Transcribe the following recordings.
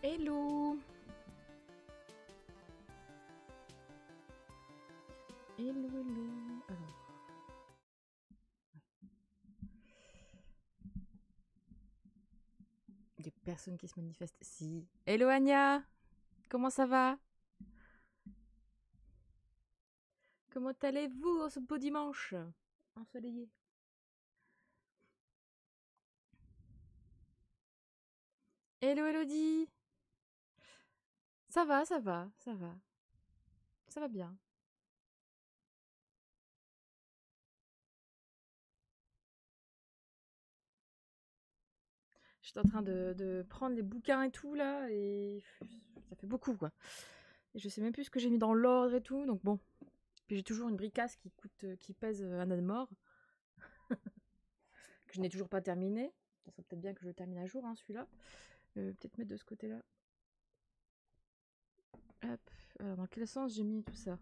Hello. Hello, hello. Alors. Il n'y a personne qui se manifeste. Si. Hello Anya. Comment ça va? Comment allez-vous en ce beau dimanche ensoleillé? Hello Elodie. Ça va, ça va, ça va. Ça va bien. J'étais en train de prendre les bouquins et tout là, et ça fait beaucoup quoi. Et je sais même plus ce que j'ai mis dans l'ordre et tout, donc bon. Puis j'ai toujours une bricasse qui pèse un âne mort, que je n'ai toujours pas terminé. Ça serait peut-être bien que je le termine à jour, hein, celui-là. Peut-être mettre de ce côté-là. Hop. Alors, dans quel sens j'ai mis tout ça?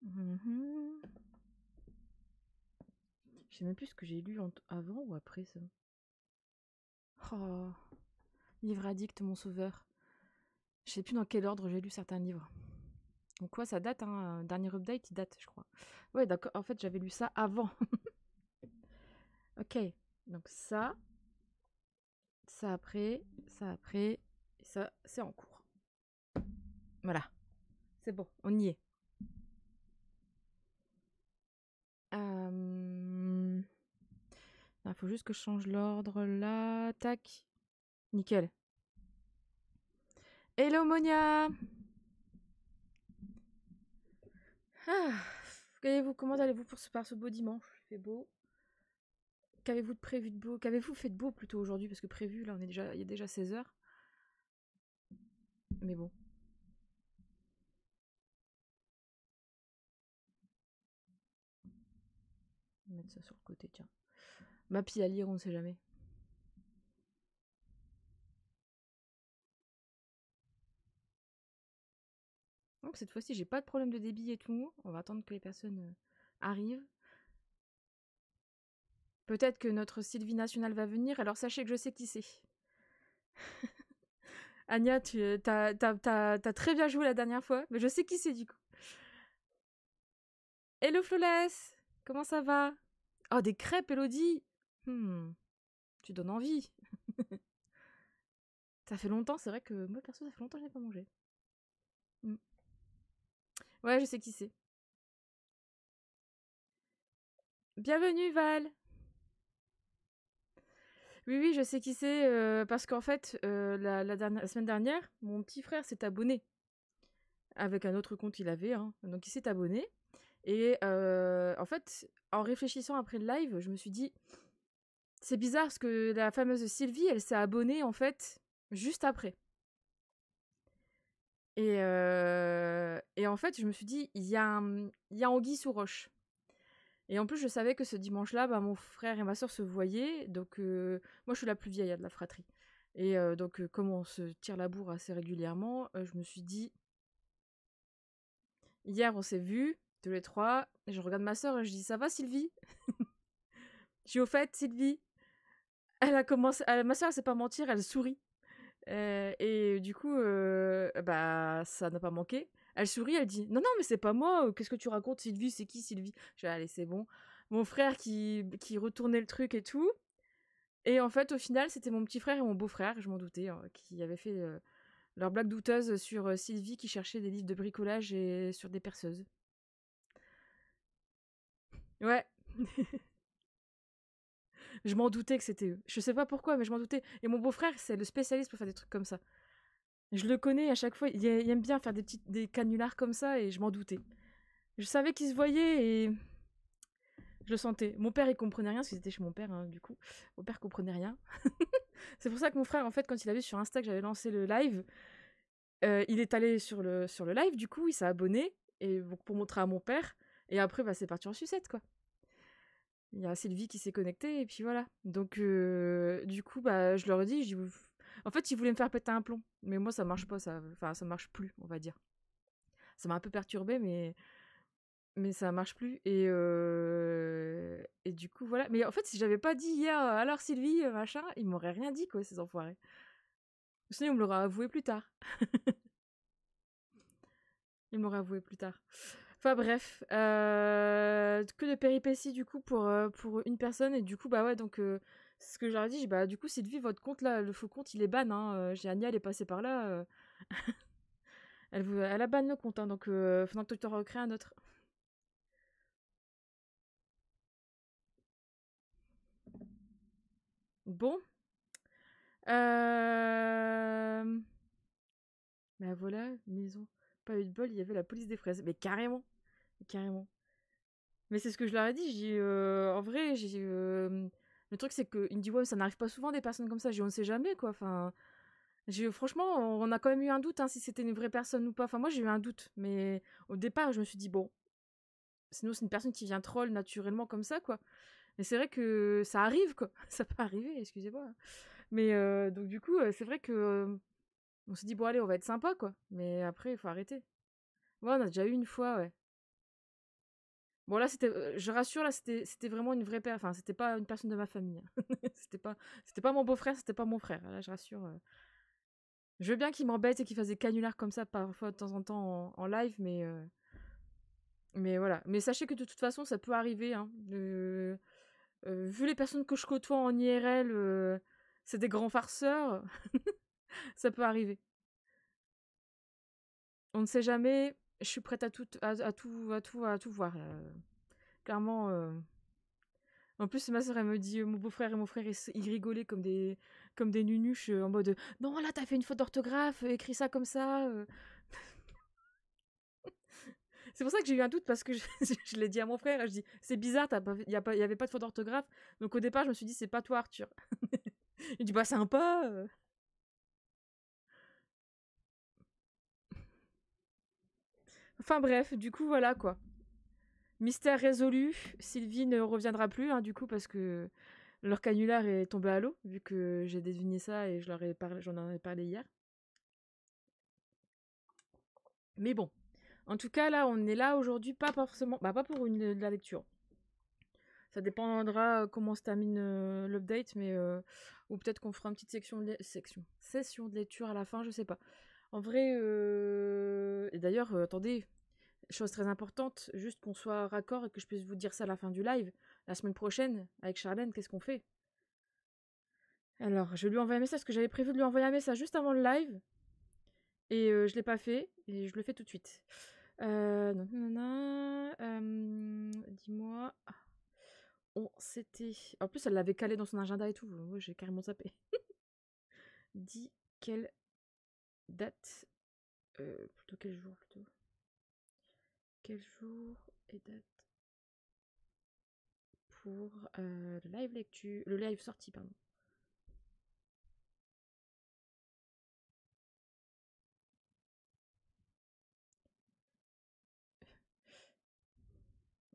Je sais même plus ce que j'ai lu avant ou après ça. Oh, livre addict, mon sauveur. Je sais plus dans quel ordre j'ai lu certains livres. Donc quoi, ça date, hein. Dernier update, il date, je crois. Ouais, d'accord. En fait, j'avais lu ça avant. Ok. Donc ça après, et ça, c'est en cours. Voilà. C'est bon, on y est. Il faut juste que je change l'ordre là. Tac. Nickel. Hello Monia. Comment allez-vous par ce beau dimanche? Il fait beau. Qu'avez-vous de prévu de beau? Qu'avez-vous fait de beau plutôt aujourd'hui? Parce que prévu, là, il est déjà 16 h. Mais bon. On va mettre ça sur le côté, tiens. Ma pile à lire, on ne sait jamais. Donc cette fois-ci, j'ai pas de problème de débit et tout. On va attendre que les personnes arrivent. Peut-être que notre Sylvie nationale va venir, alors sachez que je sais qui c'est. Anya, t'as très bien joué la dernière fois, mais je sais qui c'est du coup. Hello Flawless, comment ça va? Oh, des crêpes, Elodie. Tu donnes envie. Ça fait longtemps, c'est vrai que moi perso, ça fait longtemps que je n'ai pas mangé. Ouais, je sais qui c'est. Bienvenue Val. Oui, je sais qui c'est, parce qu'en fait, la semaine dernière, mon petit frère s'est abonné avec un autre compte qu'il avait, hein. Donc il s'est abonné. Et en fait, en réfléchissant après le live, je me suis dit, c'est bizarre parce que la fameuse Sylvie, elle s'est abonnée en fait juste après. Et en fait, je me suis dit, il y a anguille sous roche. Et en plus, je savais que ce dimanche-là, mon frère et ma soeur se voyaient. Donc, moi, je suis la plus vieille de la fratrie. Et donc, comme on se tire la bourre assez régulièrement, je me suis dit... Hier, on s'est vus, tous les trois. Et je regarde ma soeur et je dis, ça va, Sylvie? Je suis au fait, Sylvie. Elle a commencé... ma soeur, elle sait pas mentir, elle sourit. Et du coup, ça n'a pas manqué. Elle sourit, elle dit, non, mais c'est pas moi. Qu'est-ce que tu racontes, Sylvie? C'est qui, Sylvie? Je dis, allez, c'est bon. Mon frère qui retournait le truc et tout. Et en fait, au final, c'était mon petit frère et mon beau-frère, je m'en doutais, hein, qui avaient fait leur blague douteuse sur Sylvie qui cherchait des livres de bricolage et sur des perceuses. Ouais. Je m'en doutais que c'était eux. Je sais pas pourquoi, mais je m'en doutais. Et mon beau-frère, c'est le spécialiste pour faire des trucs comme ça. Je le connais à chaque fois, il aime bien faire des canulars comme ça et je m'en doutais. Je savais qu'ils se voyaient et je le sentais. Mon père, il comprenait rien, parce qu'ils étaient chez mon père, hein, du coup. Mon père comprenait rien. C'est pour ça que mon frère, en fait, quand il a vu sur Insta que j'avais lancé le live, il est allé sur le live, du coup, il s'est abonné et pour montrer à mon père. Et après, c'est parti en sucette, quoi. Il y a Sylvie qui s'est connectée et puis voilà. Donc, du coup, je leur ai dit, en fait, ils voulaient me faire péter un plomb. Mais moi, ça marche pas, ça marche plus, on va dire. Ça m'a un peu perturbée, mais Mais ça marche plus et du coup, voilà. Mais en fait, si j'avais pas dit hier: «Alors Sylvie, machin», ils m'auraient rien dit quoi, ces enfoirés. Sinon, ils me l'auraient avoué plus tard. Ils m'auraient avoué plus tard. Enfin bref, que de péripéties du coup pour une personne et du coup, bah, ouais, donc c'est ce que je leur ai dit, j'ai dit: «Bah, du coup, Sylvie, votre compte là, le faux compte, il est ban, hein, j'ai Anya, elle est passée par là, elle a ban le compte, hein, donc faudra que tu t'en recrées un autre». Bon, bah, voilà, maison, pas eu de bol, il y avait la police des fraises. Mais carrément, carrément. Mais c'est ce que je leur ai dit, j'ai dit, en vrai, j'ai le truc c'est qu'il me dit: «Ouais, ça n'arrive pas souvent des personnes comme ça». J'ai dit: «On ne sait jamais quoi», enfin, j'ai franchement, on a quand même eu un doute, hein, si c'était une vraie personne ou pas. Enfin moi j'ai eu un doute, mais au départ je me suis dit: «Bon, sinon c'est une personne qui vient troll naturellement comme ça quoi». Mais c'est vrai que ça arrive quoi, ça peut arriver, excusez-moi. Mais donc du coup, c'est vrai que, on s'est dit: «Bon allez, on va être sympa quoi». Mais après il faut arrêter. Ouais, on a déjà eu une fois, ouais. Bon là c'était, je rassure, là c'était vraiment une vraie enfin c'était pas une personne de ma famille, hein. C'était pas mon beau-frère, c'était pas mon frère. Là je rassure, je veux bien qu'il m'embête et qu'il fasse des canulars comme ça parfois de temps en temps en live, mais voilà. Mais sachez que de toute façon ça peut arriver, hein. Vu les personnes que je côtoie en IRL, c'est des grands farceurs, ça peut arriver. On ne sait jamais, je suis prête à tout voir, clairement, en plus, ma sœur, elle me dit, mon beau-frère et mon frère, ils rigolaient comme des nunuches, en mode, non, là, t'as fait une faute d'orthographe, écris ça comme ça. C'est pour ça que j'ai eu un doute parce que je l'ai dit à mon frère. Je dis, c'est bizarre, il y avait pas de faute d'orthographe. Donc au départ, je me suis dit, c'est pas toi, Arthur. Il dit, bah sympa. Enfin bref, du coup, voilà quoi. Mystère résolu. Sylvie ne reviendra plus, hein, du coup, parce que leur canular est tombé à l'eau, vu que j'ai deviné ça et j'en en ai parlé hier. Mais bon. En tout cas, là, on est là aujourd'hui, pas forcément, bah, pas pour de la lecture. Ça dépendra comment se termine l'update, mais ou peut-être qu'on fera une petite session de lecture à la fin, je sais pas. En vrai, et d'ailleurs, attendez, chose très importante, juste qu'on soit raccord et que je puisse vous dire ça à la fin du live. La semaine prochaine, avec Charlène, qu'est-ce qu'on fait? Alors, je lui envoie un message, parce que j'avais prévu de lui envoyer un message juste avant le live, et je l'ai pas fait, et je le fais tout de suite. Dis-moi. C'était. En plus, elle l'avait calé dans son agenda et tout. Moi, j'ai carrément zappé. Dis quelle date. Plutôt quel jour plutôt. Quel jour et date pour le live lecture. Le live sortie, pardon.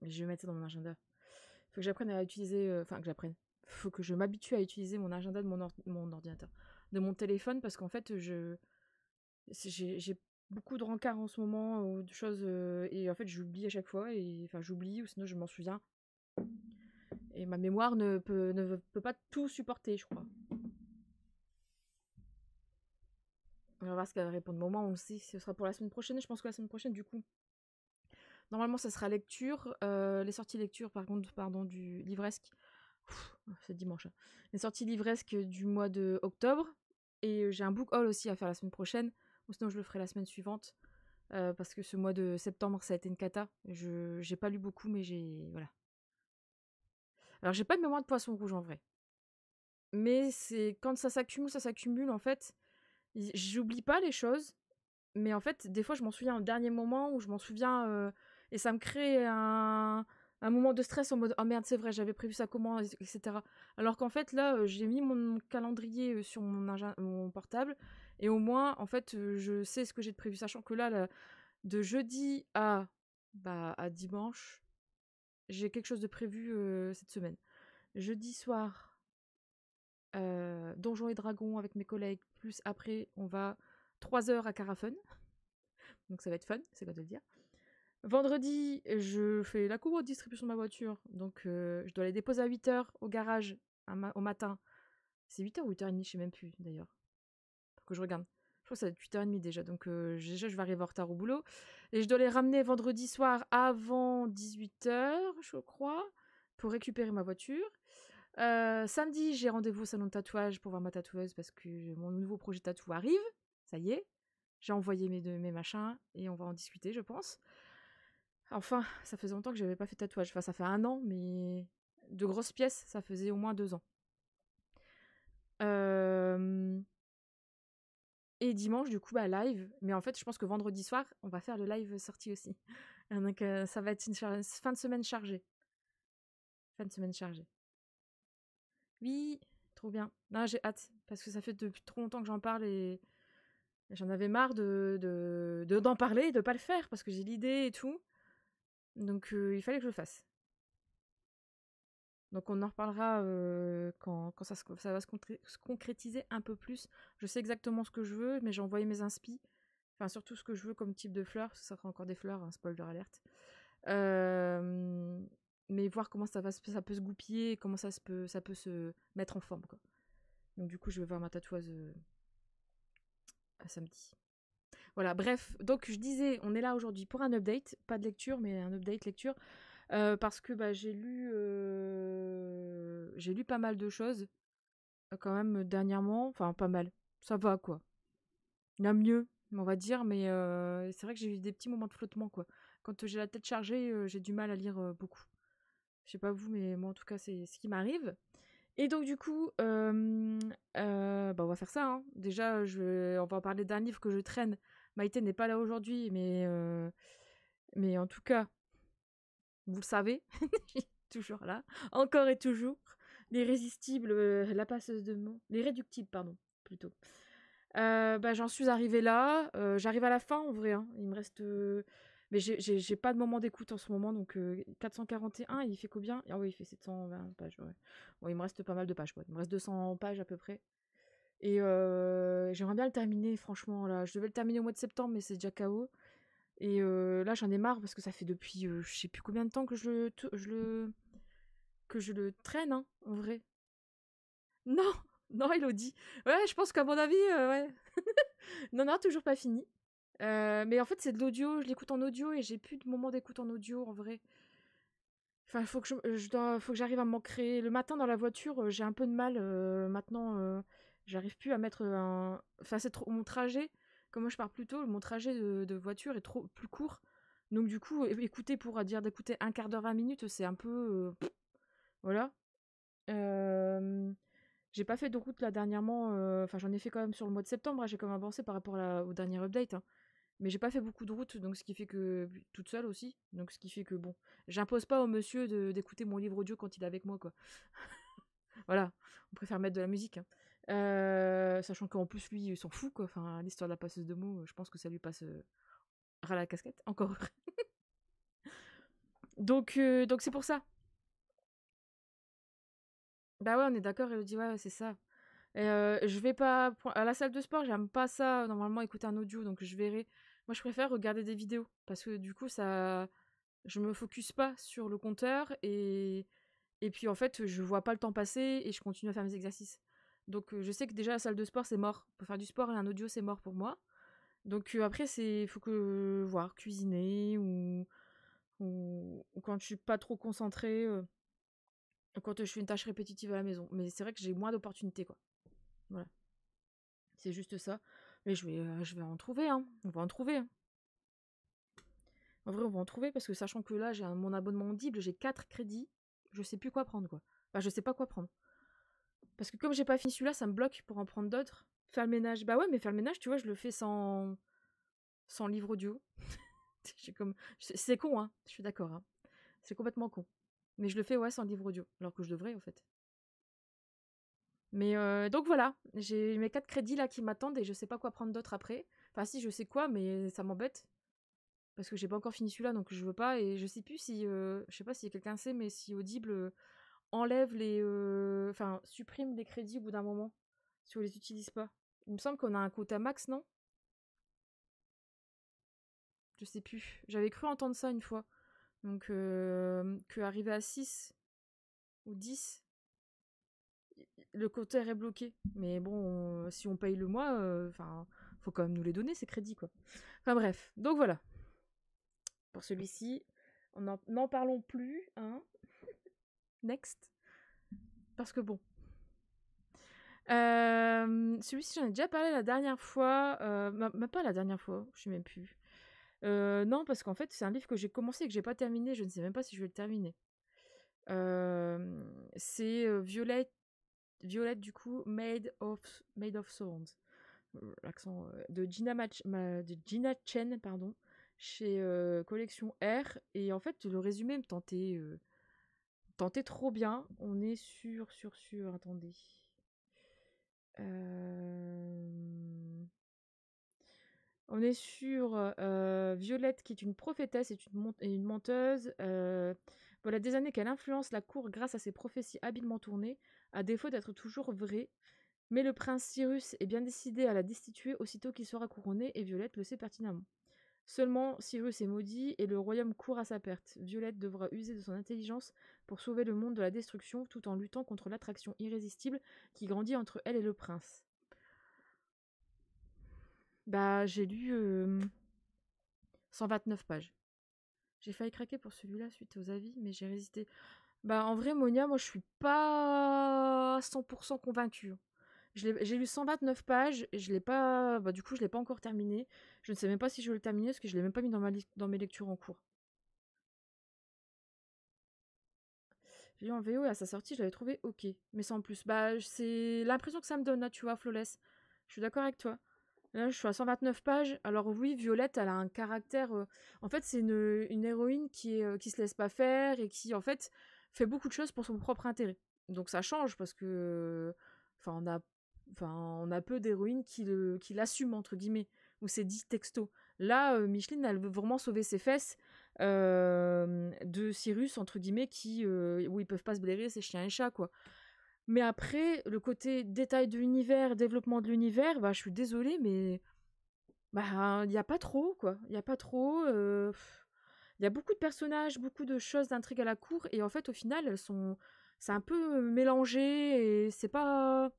Je vais mettre ça dans mon agenda. Faut que j'apprenne à utiliser. Enfin, que j'apprenne. Faut que je m'habitue à utiliser mon agenda de mon ordinateur. De mon téléphone, parce qu'en fait, j'ai beaucoup de rencarts en ce moment, ou de choses. Et en fait, j'oublie à chaque fois. Et enfin, j'oublie, ou sinon, je m'en souviens. Et ma mémoire ne peut pas tout supporter, je crois. On va voir ce qu'elle va répondre. Moment, on le sait, ce sera pour la semaine prochaine. Et je pense que la semaine prochaine, du coup, normalement, ça sera lecture. Les sorties lecture, par contre, pardon, du livresque. C'est dimanche, hein. Les sorties livresques du mois de octobre. Et j'ai un book haul aussi à faire la semaine prochaine. Ou sinon, je le ferai la semaine suivante. Parce que ce mois de septembre, ça a été une cata. J'ai pas lu beaucoup, mais voilà. Alors, j'ai pas de mémoire de poisson rouge en vrai. Mais c'est quand ça s'accumule, en fait. J'oublie pas les choses, mais en fait, des fois, je m'en souviens au dernier moment, où je m'en souviens, et ça me crée un moment de stress en mode oh merde, c'est vrai, j'avais prévu ça comment, etc. Alors qu'en fait, là, j'ai mis mon calendrier sur mon portable, et au moins, en fait, je sais ce que j'ai de prévu, sachant que là, de jeudi à dimanche, j'ai quelque chose de prévu cette semaine. Jeudi soir, Donjons et Dragons avec mes collègues, plus après, on va 3 heures à Carafun. Donc ça va être fun, c'est quoi de le dire. Vendredi, je fais la courbe de distribution de ma voiture. Donc, je dois les déposer à 8h au garage au matin. C'est 8h ou 8h30, je sais même plus d'ailleurs. Faut que je regarde. Je crois que ça va être 8h30 déjà. Donc, déjà, je vais arriver en retard au boulot. Et je dois les ramener vendredi soir avant 18h, je crois, pour récupérer ma voiture. Samedi, j'ai rendez-vous au salon de tatouage pour voir ma tatoueuse parce que mon nouveau projet tatou arrive. Ça y est. J'ai envoyé mes machins et on va en discuter, je pense. Enfin, ça faisait longtemps que je n'avais pas fait de tatouage. Enfin, ça fait 1 an, mais de grosses pièces, ça faisait au moins 2 ans. Et dimanche, du coup, live. Mais en fait, je pense que vendredi soir, on va faire le live sortie aussi. Donc, ça va être une fin de semaine chargée. Fin de semaine chargée. Oui, trop bien. Non, j'ai hâte, parce que ça fait depuis trop longtemps que j'en parle et j'en avais marre d'en parler et de pas le faire, parce que j'ai l'idée et tout. Donc, il fallait que je le fasse. Donc on en reparlera quand ça va se concrétiser un peu plus. Je sais exactement ce que je veux, mais j'ai envoyé mes inspi. Enfin, surtout ce que je veux comme type de fleurs, parce que ça sera encore des fleurs, hein, spoiler alerte. Mais voir comment ça peut se goupiller, comment ça peut se mettre en forme, quoi. Donc du coup, je vais voir ma tatoueuse à samedi. Voilà, bref. Donc je disais, on est là aujourd'hui pour un update, pas de lecture, mais un update lecture. Parce que j'ai lu pas mal de choses quand même dernièrement. Enfin, pas mal. Ça va, quoi. Il y a mieux, on va dire, mais c'est vrai que j'ai eu des petits moments de flottement, quoi. Quand j'ai la tête chargée, j'ai du mal à lire beaucoup. Je sais pas vous, mais moi, en tout cas, c'est ce qui m'arrive. Et donc, du coup, on va faire ça, hein. Déjà, on va en parler d'un livre que je traîne. Maïté n'est pas là aujourd'hui, mais en tout cas, vous le savez, toujours là, encore et toujours. L'irrésistible, la passeuse de mots, l'irréductible, pardon, plutôt. J'en suis arrivée là. J'arrive à la fin en vrai, hein. Il me reste. Mais j'ai pas de moment d'écoute en ce moment, donc 441, il fait combien? Ah oui, il fait 720 pages, ouais. Bon, il me reste pas mal de pages, quoi. Il me reste 200 pages à peu près. Et j'aimerais bien le terminer, franchement, là. Je devais le terminer au mois de septembre, mais c'est déjà KO. Et là, j'en ai marre parce que ça fait depuis je sais plus combien de temps que que je le traîne, hein, en vrai. Non, non, Elodie. Ouais, je pense qu'à mon avis, ouais. Non, non, toujours pas fini. Mais en fait, c'est de l'audio, je l'écoute en audio et j'ai plus de moments d'écoute en audio en vrai. Enfin, faut que j'arrive à m'en créer. Le matin dans la voiture, j'ai un peu de mal maintenant. J'arrive plus à mettre un. Enfin, c'est trop mon trajet. Comme moi, je pars plus tôt, mon trajet de voiture est trop plus court. Donc du coup, écouter pour dire d'écouter un quart d'heure, 20 minutes, c'est un peu voilà. Euh, j'ai pas fait de route là dernièrement. Enfin, j'en ai fait quand même sur le mois de septembre, hein. J'ai quand même avancé par rapport au dernier update, hein. Mais j'ai pas fait beaucoup de route, donc ce qui fait que toute seule aussi. Donc ce qui fait que bon, j'impose pas au monsieur d'écouter mon livre audio quand il est avec moi, quoi. Voilà, on préfère mettre de la musique, hein. Sachant qu'en plus lui, il s'en fout, quoi. Enfin, l'histoire de la passeuse de mots, je pense que ça lui passe ras la casquette, encore heureux. Donc c'est pour ça. Bah ouais, on est d'accord. Elle dit ouais, c'est ça. Et je vais pas à la salle de sport, j'aime pas ça normalement écouter un audio, donc je verrai. Moi, je préfère regarder des vidéos parce que du coup, je me focus pas sur le compteur et puis en fait, je vois pas le temps passer et je continue à faire mes exercices. Donc je sais que déjà la salle de sport c'est mort. Pour faire du sport et un audio c'est mort pour moi. Donc après faut que voir cuisiner ou quand je suis pas trop concentrée, quand je fais une tâche répétitive à la maison. Mais c'est vrai que j'ai moins d'opportunités, quoi. Voilà, c'est juste ça. Mais je vais en trouver, hein. On va en trouver, hein. En vrai, on va en trouver parce que sachant que là, j'ai mon abonnement Audible, j'ai 4 crédits. Je sais plus quoi prendre, quoi. Enfin, je sais pas quoi prendre. Parce que comme j'ai pas fini celui-là, ça me bloque pour en prendre d'autres. Faire le ménage. Bah ouais, mais faire le ménage, tu vois, je le fais sans livre audio. C'est con, hein. Je suis d'accord, hein. C'est complètement con. Mais je le fais, ouais, sans livre audio. Alors que je devrais, en fait. Mais donc voilà, j'ai mes 4 crédits là qui m'attendent et je sais pas quoi prendre d'autre après. Enfin si, je sais quoi, mais ça m'embête. Parce que j'ai pas encore fini celui-là, donc je veux pas. Et je sais plus si... je sais pas si quelqu'un sait, mais si Audible enlève les... Enfin, supprime les crédits au bout d'un moment. Si on les utilise pas. Il me semble qu'on a un quota max, non? Je sais plus. J'avais cru entendre ça une fois. Donc, que arrivé à 6 ou 10, le compteur est bloqué. Mais bon, si on paye le mois, enfin, faut quand même nous les donner, ces crédits, quoi. Enfin bref, donc voilà. Pour celui-ci, n'en parlons plus, hein. Next. Parce que bon. Celui-ci, j'en ai déjà parlé la dernière fois. Même pas la dernière fois, je sais même plus. Non, parce qu'en fait, c'est un livre que j'ai commencé et que j'ai pas terminé. Je ne sais même pas si je vais le terminer. C'est Violette, du coup, Made of Thorns. L'accent de Gina Chen, pardon, chez Collection R. Et en fait, le résumé me tentait trop bien. On est sur, attendez. On est sur Violette, qui est une prophétesse et une menteuse. Voilà des années qu'elle influence la cour grâce à ses prophéties habilement tournées, à défaut d'être toujours vraies. Mais le prince Cyrus est bien décidé à la destituer aussitôt qu'il sera couronné, et Violette le sait pertinemment. Seulement, Cyrus est maudit et le royaume court à sa perte. Violette devra user de son intelligence pour sauver le monde de la destruction, tout en luttant contre l'attraction irrésistible qui grandit entre elle et le prince. Bah, j'ai lu 129 pages. J'ai failli craquer pour celui-là suite aux avis, mais j'ai résisté. Bah, en vrai, Monia, moi, je suis pas 100% convaincue. J'ai lu 129 pages et je l'ai pas. Bah, du coup, je l'ai pas encore terminé. Je ne sais même pas si je vais le terminer parce que je l'ai même pas mis dans mes lectures en cours. J'ai lu en VO et à sa sortie, je l'avais trouvé ok, mais sans plus. Bah, c'est l'impression que ça me donne là, tu vois, Flawless. Je suis d'accord avec toi. Là, je suis à 129 pages. Alors oui, Violette, elle a un caractère. En fait, c'est une héroïne qui se laisse pas faire et qui, en fait, fait beaucoup de choses pour son propre intérêt. Donc ça change parce que, enfin, on a peu d'héroïnes qui l'assument entre guillemets, ou c'est dit texto. Là, Micheline, elle veut vraiment sauver ses fesses de Cyrus entre guillemets où ils peuvent pas se blairer, c'est chien et chat quoi. Mais après, le côté détail de l'univers, développement de l'univers, bah, je suis désolée, mais bah, il n'y a pas trop, quoi. Il n'y a pas trop. Il y a beaucoup de personnages, beaucoup de choses d'intrigue à la cour, et en fait, au final, c'est un peu mélangé, et c'est pas.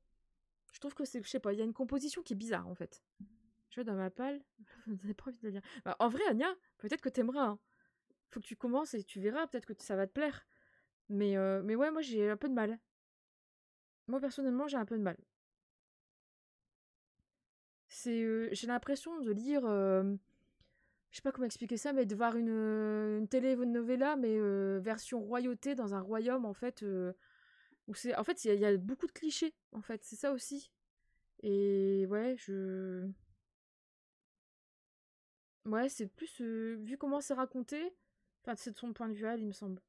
Je trouve que c'est. Je sais pas, il y a une composition qui est bizarre, en fait. Je vais dans ma palle. Vous n'avez pas envie de le lire. Bah, en vrai, Anya, peut-être que t'aimeras. Hein. Faut que tu commences et tu verras, peut-être que ça va te plaire. Mais ouais, moi, j'ai un peu de mal. Moi, personnellement, j'ai un peu de mal. J'ai l'impression de lire, je sais pas comment expliquer ça, mais de voir une telenovela, mais version royauté dans un royaume en fait, où en fait il y a beaucoup de clichés en fait, c'est ça aussi. Et ouais c'est plus vu comment c'est raconté, enfin c'est de son point de vue à elle, il me semble.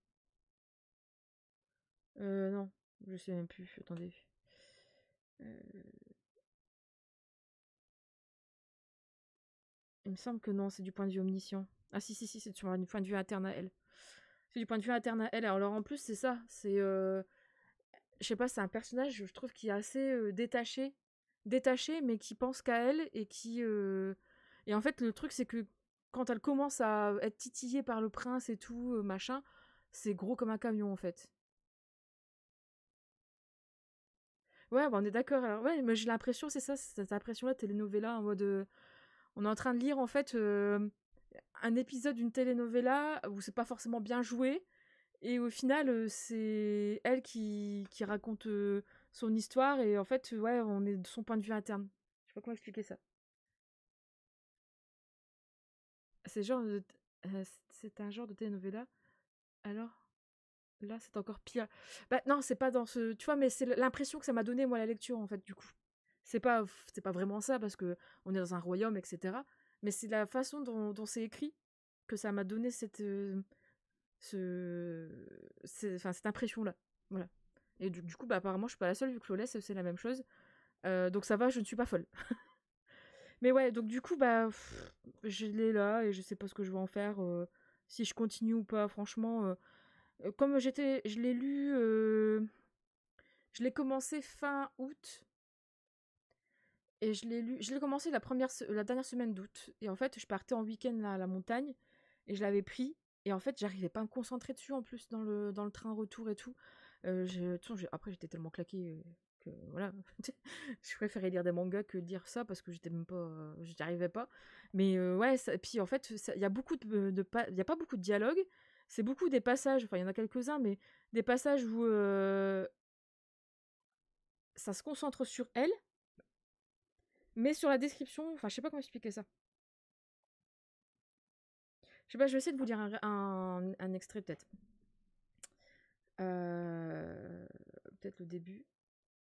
Non, je sais même plus. Attendez. Euh, il me semble que non, c'est du point de vue omniscient. Ah si, c'est du point de vue interne à elle. C'est du point de vue interne à elle. Alors en plus, c'est ça. Je sais pas, c'est un personnage, je trouve, qui est assez détaché, mais qui pense qu'à elle et et en fait, le truc, c'est que quand elle commence à être titillée par le prince et tout, machin, c'est gros comme un camion, en fait. Ouais, bah, on est d'accord. Alors, ouais, mais j'ai l'impression, c'est ça, cette impression-là, telenovela, en mode. On est en train de lire, en fait, un épisode d'une telenovela où c'est pas forcément bien joué. Et au final, c'est elle qui raconte son histoire. Et en fait, ouais, on est de son point de vue interne. Je sais pas comment expliquer ça. C'est genre c'est un genre de telenovela. Alors, là, c'est encore pire. Bah non, c'est pas dans ce... Tu vois, mais c'est l'impression que ça m'a donné, moi, la lecture, en fait, du coup. C'est pas vraiment ça, parce que on est dans un royaume, etc. Mais c'est la façon dont c'est écrit que ça m'a donné cette impression-là. Voilà. Et du coup, bah, apparemment, je suis pas la seule, vu que Lawless, c'est la même chose. Donc ça va, je ne suis pas folle. Mais ouais, donc du coup, bah, je l'ai là et je sais pas ce que je vais en faire. Si je continue ou pas, franchement. Comme je l'ai lu, je l'ai commencé fin août. Et je l'ai commencé la dernière semaine d'août. Et en fait, je partais en week-end là, à la montagne et je l'avais pris. Et en fait, j'arrivais pas à me concentrer dessus en plus dans le train retour et tout. De toute façon, après, j'étais tellement claquée que voilà. Je préférais lire des mangas que lire ça parce que j'étais même pas, j'y arrivais pas. Mais ouais, puis en fait, il y a il y a pas beaucoup de dialogue. C'est beaucoup des passages. Enfin, il y en a quelques-uns, mais des passages où ça se concentre sur elle, mais sur la description. Enfin, je sais pas comment expliquer ça. Je sais pas, je vais essayer de vous lire un extrait peut-être. Peut-être le début.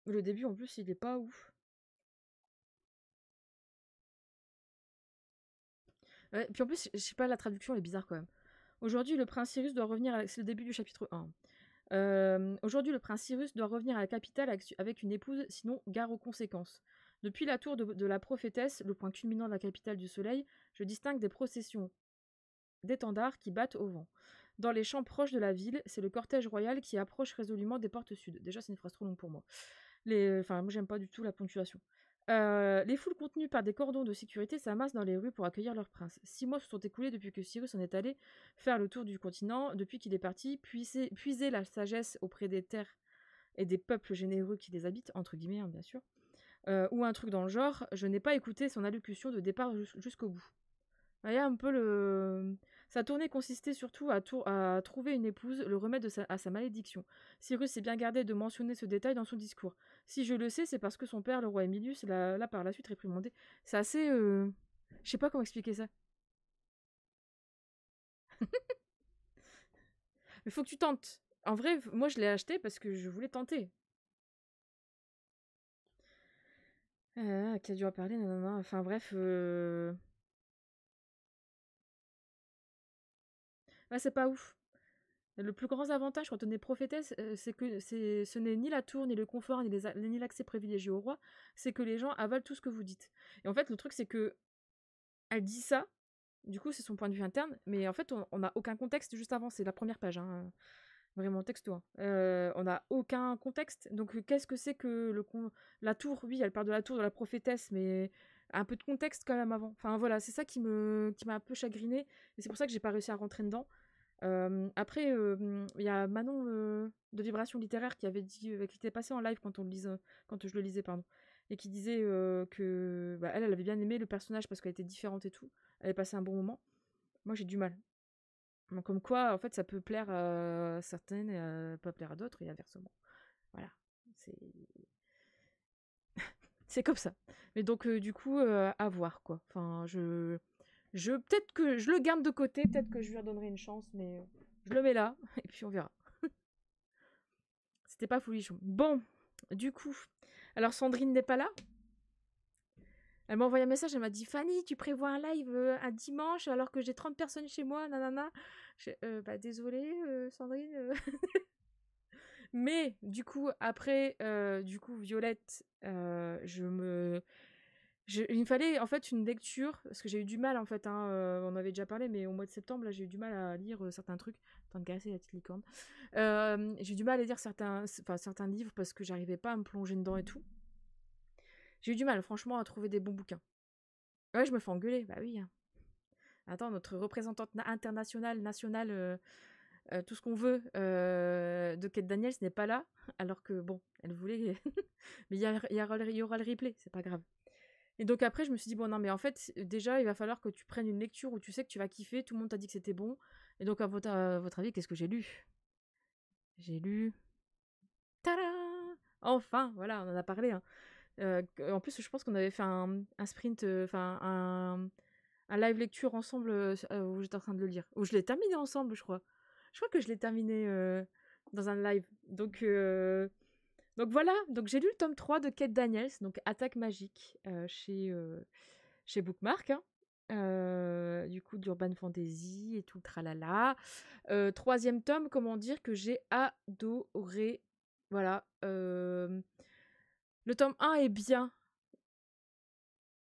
Le début en plus il est pas ouf. Ouais, puis en plus, je sais pas, la traduction elle est bizarre quand même. Aujourd'hui, le prince Cyrus doit revenir c'est le début du chapitre 1. Aujourd'hui, le prince Cyrus doit revenir à la capitale avec une épouse, sinon gare aux conséquences. Depuis la tour de la prophétesse, le point culminant de la capitale du soleil, je distingue des processions d'étendards qui battent au vent. Dans les champs proches de la ville, c'est le cortège royal qui approche résolument des portes sud. Déjà, c'est une phrase trop longue pour moi. Enfin, moi, j'aime pas du tout la ponctuation. Les foules contenues par des cordons de sécurité s'amassent dans les rues pour accueillir leur prince. 6 mois se sont écoulés depuis que Cyrus en est allé faire le tour du continent, depuis qu'il est parti puiser la sagesse auprès des terres et des peuples généreux qui les habitent, entre guillemets, hein, bien sûr. Ou un truc dans le genre, je n'ai pas écouté son allocution de départ jusqu'au bout. Il y a un peu le... Sa tournée consistait surtout à trouver une épouse, le remède à sa malédiction. Cyrus s'est bien gardé de mentionner ce détail dans son discours. Si je le sais, c'est parce que son père, le roi Emilius, l'a par la suite réprimandé. C'est assez... Je sais pas comment expliquer ça. Mais faut que tu tentes. En vrai, moi je l'ai acheté parce que je voulais tenter. Qui a dû en parler, nanana. Enfin bref... Ouais, c'est pas ouf. Le plus grand avantage quand on est prophétesse, c'est que ce n'est ni la tour, ni le confort, ni l'accès privilégié au roi, c'est que les gens avalent tout ce que vous dites. Et en fait, le truc, c'est que elle dit ça, du coup, c'est son point de vue interne, mais en fait, on n'a aucun contexte juste avant, c'est la première page, hein, vraiment texto. Hein. On n'a aucun contexte. Donc, qu'est-ce que c'est que la tour? Oui, elle parle de la tour de la prophétesse, mais un peu de contexte quand même avant. Enfin, voilà, c'est ça qui m'a un peu chagrinée, et c'est pour ça que j'ai pas réussi à rentrer dedans. Après, il y a Manon de Vibration Littéraire qui avait dit, qui était passée en live quand quand je le lisais, pardon, et qui disait que elle avait bien aimé le personnage parce qu'elle était différente et tout. Elle avait passé un bon moment. Moi, j'ai du mal. Donc, comme quoi, en fait, ça peut plaire à certaines et pas plaire à d'autres et inversement. Voilà, c'est c'est comme ça. Mais donc, du coup, à voir quoi. Enfin, peut-être que je le garde de côté, peut-être que je lui redonnerai une chance, mais je le mets là et puis on verra. C'était pas folichon. Bon, du coup, alors Sandrine n'est pas là. Elle m'a envoyé un message, elle m'a dit Fanny, tu prévois un live un dimanche alors que j'ai 30 personnes chez moi, nanana. Bah désolée Sandrine. Mais du coup, après, Violette, il me fallait en fait une lecture, parce que j'ai eu du mal en fait, hein, on avait déjà parlé, mais au mois de septembre, là, j'ai eu du mal à lire certains trucs. Temps de casser la petite licorne. J'ai eu du mal à lire certains livres parce que j'arrivais pas à me plonger dedans et tout. J'ai eu du mal, franchement, à trouver des bons bouquins. Ouais, je me fais engueuler, bah oui. Hein. Attends, notre représentante internationale, nationale, tout ce qu'on veut de Kate Daniels n'est pas là, alors que bon, elle voulait. Mais il y aura le replay, c'est pas grave. Et donc après, je me suis dit, bon, non, mais en fait, déjà, il va falloir que tu prennes une lecture où tu sais que tu vas kiffer, tout le monde t'a dit que c'était bon. Et donc, à votre avis, qu'est-ce que j'ai lu? J'ai lu... Tada! Enfin, voilà, on en a parlé. Hein. En plus, je pense qu'on avait fait un sprint, enfin, un live lecture ensemble où j'étais en train de le lire. Où je l'ai terminé ensemble, je crois. Je crois que je l'ai terminé dans un live. Donc voilà, donc j'ai lu le tome 3 de Kate Daniels, donc Attaque magique, chez Bookmark, hein. Du coup, d'Urban Fantasy et tout, tralala. Troisième tome, comment dire, que j'ai adoré. Voilà. Le tome 1 est bien,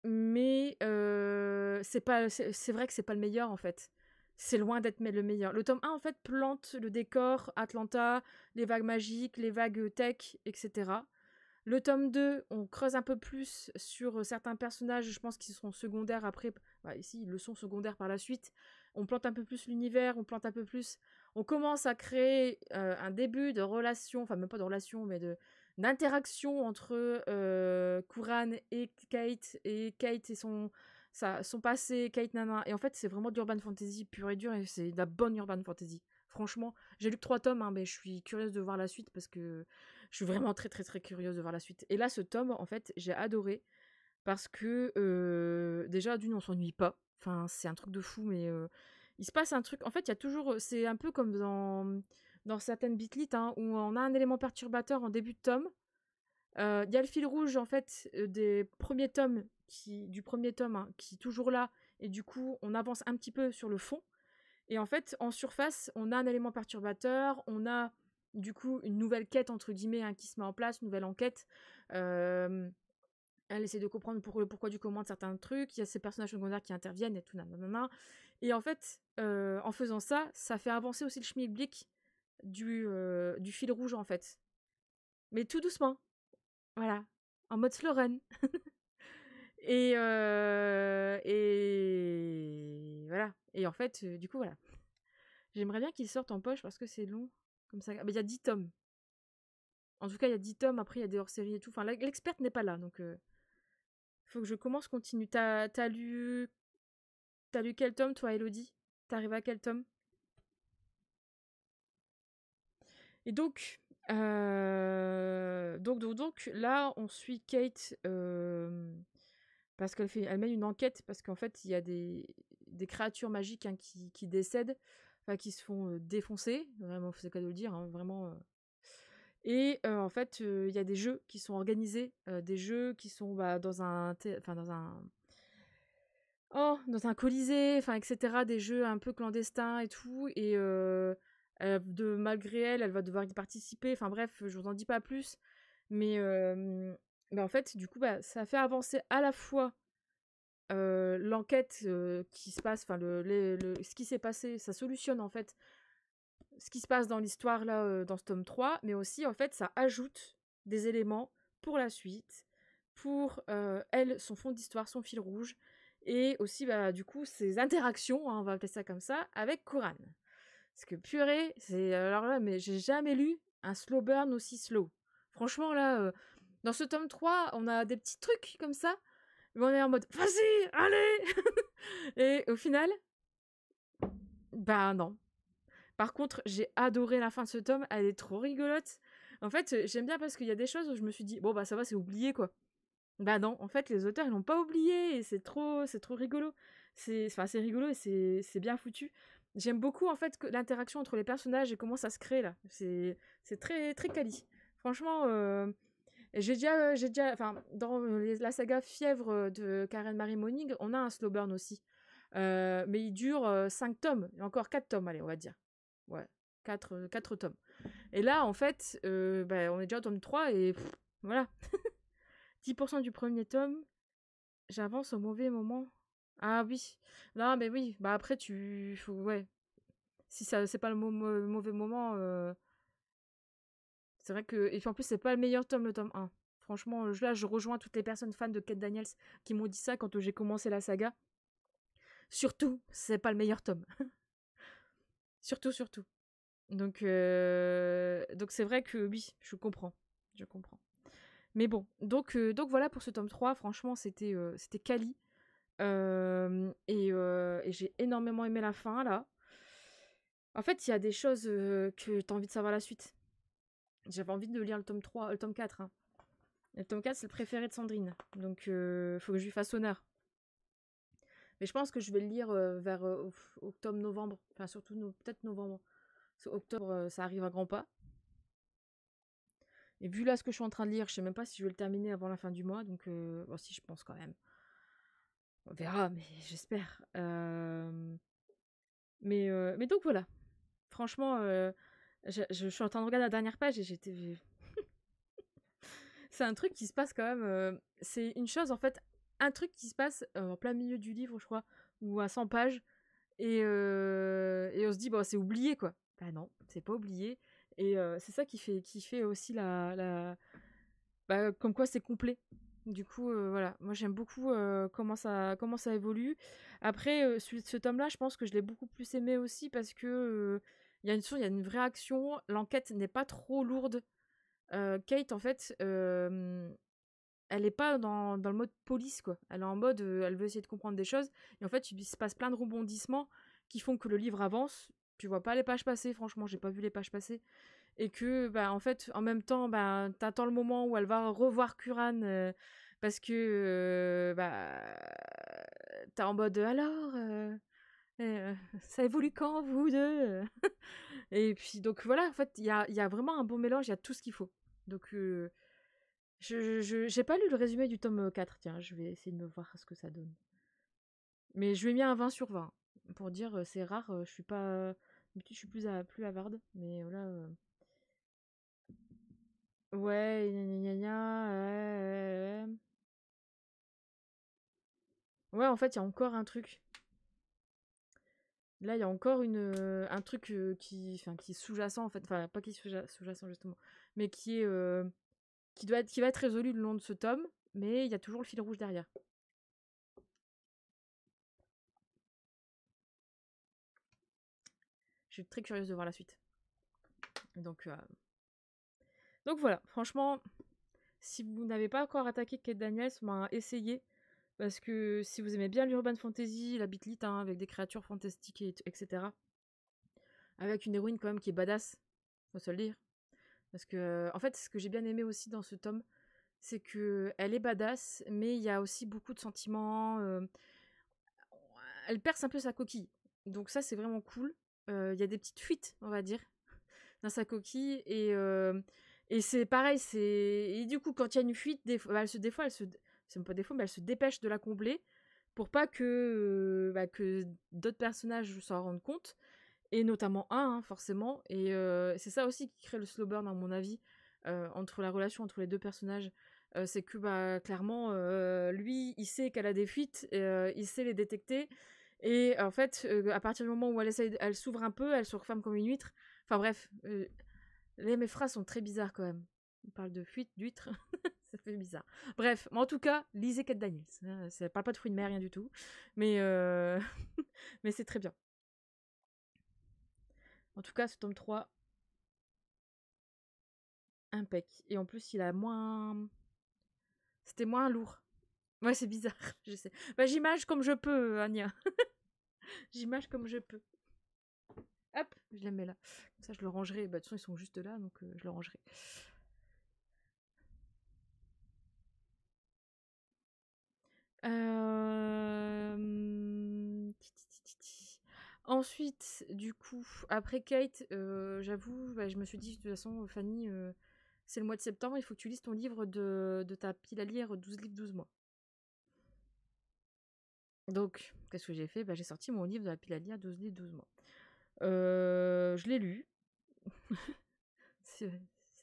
mais c'est vrai que c'est pas le meilleur, en fait. C'est loin d'être le meilleur. Le tome 1, en fait, plante le décor, Atlanta, les vagues magiques, les vagues tech, etc. Le tome 2, on creuse un peu plus sur certains personnages, je pense qu'ils seront secondaires après. Bah, ici, ils le sont secondaires par la suite. On plante un peu plus l'univers, on plante un peu plus. On commence à créer un début de relation, enfin, même pas de relation, mais d'interaction entre Kuran et Kate et son passé, Kate Nana. Et en fait, c'est vraiment de l'urban fantasy pur et dur, et c'est de la bonne urban fantasy. Franchement, j'ai lu que 3 tomes, hein, mais je suis curieuse de voir la suite parce que je suis vraiment très très très curieuse de voir la suite. Et là, ce tome, en fait, j'ai adoré parce que déjà, d'une, on s'ennuie pas. Enfin, c'est un truc de fou, mais il se passe un truc. En fait, il y a toujours. C'est un peu comme dans certaines bitlit, hein, où on a un élément perturbateur en début de tome. Il y a le fil rouge, en fait, des premiers tomes, du premier tome, hein, qui est toujours là. Et du coup, on avance un petit peu sur le fond. Et en fait, en surface, on a un élément perturbateur, on a du coup une nouvelle quête, entre guillemets, hein, qui se met en place, une nouvelle enquête. Euh, Elle essaie de comprendre pourquoi du comment de certains trucs. Il y a ces personnages secondaires qui interviennent et tout, nanana. Et en fait, en faisant ça, ça fait avancer aussi le schmilblick du fil rouge, en fait. Mais tout doucement, voilà, en mode slow run. Et voilà. Et en fait, du coup, voilà. J'aimerais bien qu'il sorte en poche parce que c'est long. Comme ça. Mais il y a 10 tomes. En tout cas, il y a 10 tomes. Après, il y a des hors-séries et tout. Enfin, l'experte n'est pas là. Donc, faut que je commence, continue. T'as lu quel tome, toi, Elodie? T'arrives à quel tome? Et donc, là, on suit Kate parce elle mène une enquête parce qu'en fait, il y a des créatures magiques, hein, qui décèdent, enfin, qui se font défoncer. Vraiment, c'est le cas de le dire, hein, vraiment. Et en fait, il y a des jeux qui sont organisés, des jeux qui sont dans un colisée, enfin, etc. Des jeux un peu clandestins et tout. Et malgré elle va devoir y participer. Enfin bref, je vous en dis pas plus. Mais en fait, du coup, ça fait avancer à la fois l'enquête qui se passe, enfin ce qui s'est passé, ça solutionne en fait ce qui se passe dans l'histoire là, dans ce tome 3, mais aussi en fait ça ajoute des éléments pour la suite, pour elle, son fond d'histoire, son fil rouge, et aussi du coup ses interactions, hein, on va appeler ça comme ça, avec Kuran. Parce que purée, c'est alors là, mais j'ai jamais lu un slow burn aussi slow. Franchement là, dans ce tome 3, on a des petits trucs comme ça, mais on est en mode vas-y, allez. Et au final, bah non. Par contre, j'ai adoré la fin de ce tome, elle est trop rigolote. En fait, j'aime bien parce qu'il y a des choses où je me suis dit, bon, bah ça va, c'est oublié, quoi. Bah non, en fait, les auteurs, ils l'ont pas oublié, et c'est trop rigolo. C'est rigolo et c'est bien foutu. J'aime beaucoup, en fait, l'interaction entre les personnages et comment ça se crée, là. C'est très, très quali. Franchement, enfin, dans la saga Fièvre de Karen Marie Monig, on a un slow burn aussi. Mais il dure 5 tomes, et encore 4 tomes, allez, on va dire. Ouais, 4 tomes. Et là, en fait, on est déjà au tome 3 et voilà. 10% du premier tome, j'avance au mauvais moment. Ah oui. Non, mais oui. Bah après, ouais. Si ça, c'est pas le mauvais moment, c'est vrai que. Et puis en plus, c'est pas le meilleur tome, le tome 1. Franchement, là, je rejoins toutes les personnes fans de Kate Daniels qui m'ont dit ça quand j'ai commencé la saga. Surtout, c'est pas le meilleur tome. Surtout, surtout. Donc c'est vrai que oui, je comprends. Je comprends. Mais bon, donc voilà pour ce tome 3. Franchement, c'était quali. Et j'ai énormément aimé la fin, là. En fait, il y a des choses que t'as envie de savoir la suite. J'avais envie de lire le tome 3, le tome 4. Hein. Le tome 4, c'est le préféré de Sandrine. Donc, faut que je lui fasse honneur. Mais je pense que je vais le lire vers octobre-novembre. Enfin, surtout peut-être novembre. Parce que octobre, ça arrive à grands pas. Et vu là ce que je suis en train de lire, je sais même pas si je vais le terminer avant la fin du mois. Donc, bon, si, je pense quand même. On verra, mais j'espère. Mais donc voilà. Franchement, je suis en train de regarder la dernière page et j'étais. C'est un truc qui se passe quand même. C'est une chose, en fait, un truc qui se passe en plein milieu du livre, je crois, ou à 100 pages. Et on se dit, bon, c'est oublié, quoi. Bah non, c'est pas oublié. Et c'est ça qui fait aussi bah, comme quoi c'est complet. Du coup, voilà. Moi, j'aime beaucoup comment ça évolue. Après, ce tome-là, je pense que je l'ai beaucoup plus aimé aussi parce que il y a une vraie action. L'enquête n'est pas trop lourde. Kate, en fait, elle est pas dans le mode police, quoi. Elle est en mode, elle veut essayer de comprendre des choses. Et en fait, il se passe plein de rebondissements qui font que le livre avance. Tu vois pas les pages passer, franchement, j'ai pas vu les pages passer. Et que, bah, en fait, en même temps, bah, t'attends le moment où elle va revoir Kuran parce que, bah, t'es en mode, alors, ça évolue quand, vous deux? Et puis, donc voilà, en fait, il y a vraiment un bon mélange, il y a tout ce qu'il faut. Donc, j'ai pas lu le résumé du tome 4, tiens, je vais essayer de me voir ce que ça donne. Mais je lui ai mis un 20 sur 20 pour dire c'est rare, je suis pas. D'habitude, je suis plus avarde, mais là. Ouais, gna gna gna, ouais, ouais. Ouais, en fait, il y a encore un truc. Là, il y a encore un truc qui est sous-jacent, en fait. Enfin, pas qui est sous-jacent, justement. Mais qui va être résolu le long de ce tome. Mais il y a toujours le fil rouge derrière. Je suis très curieuse de voir la suite. Donc, voilà, franchement, si vous n'avez pas encore attaqué Kate Daniels, essayez. Parce que si vous aimez bien l'urban fantasy, la bitlit, hein, avec des créatures fantastiques, etc. Avec une héroïne quand même qui est badass, faut se le dire. Parce que, en fait, ce que j'ai bien aimé aussi dans ce tome, c'est que elle est badass, mais il y a aussi beaucoup de sentiments. Elle perce un peu sa coquille. Donc ça, c'est vraiment cool. Il y a des petites fuites, on va dire, dans sa coquille. Et c'est pareil. Et du coup, quand il y a une fuite, des fois, c'est même pas des fois, mais elle se dépêche de la combler pour pas que d'autres personnages s'en rendent compte. Et notamment un, hein, forcément. Et c'est ça aussi qui crée le slow burn, à mon avis, entre la relation entre les deux personnages. C'est que, bah, clairement, lui, il sait qu'elle a des fuites, il sait les détecter. Et en fait, à partir du moment où elle s'ouvre un peu, elle se referme comme une huître. Enfin bref, mes phrases sont très bizarres quand même. On parle de fuite, d'huître, ça fait bizarre. Bref, mais en tout cas, lisez Kate Daniels. Ça parle pas de fruits de mer, rien du tout. Mais, mais c'est très bien. En tout cas, ce tome 3, impec. Et en plus, il a moins. C'était moins lourd. Ouais, c'est bizarre, je sais. Bah, j'image comme je peux, Anya. J'image comme je peux. Hop, je les mets là. Comme ça, je le rangerai. Bah, de toute façon, ils sont juste là, donc je le rangerai. Ensuite, du coup, après Kate, j'avoue, bah, je me suis dit, de toute façon, Fanny, c'est le mois de septembre, il faut que tu lises ton livre de ta pile à lire 12 livres, 12 mois. Donc, qu'est-ce que j'ai fait? Bah, j'ai sorti mon livre de la pile à lire 12 livres, 12 mois. Je l'ai lu. c'est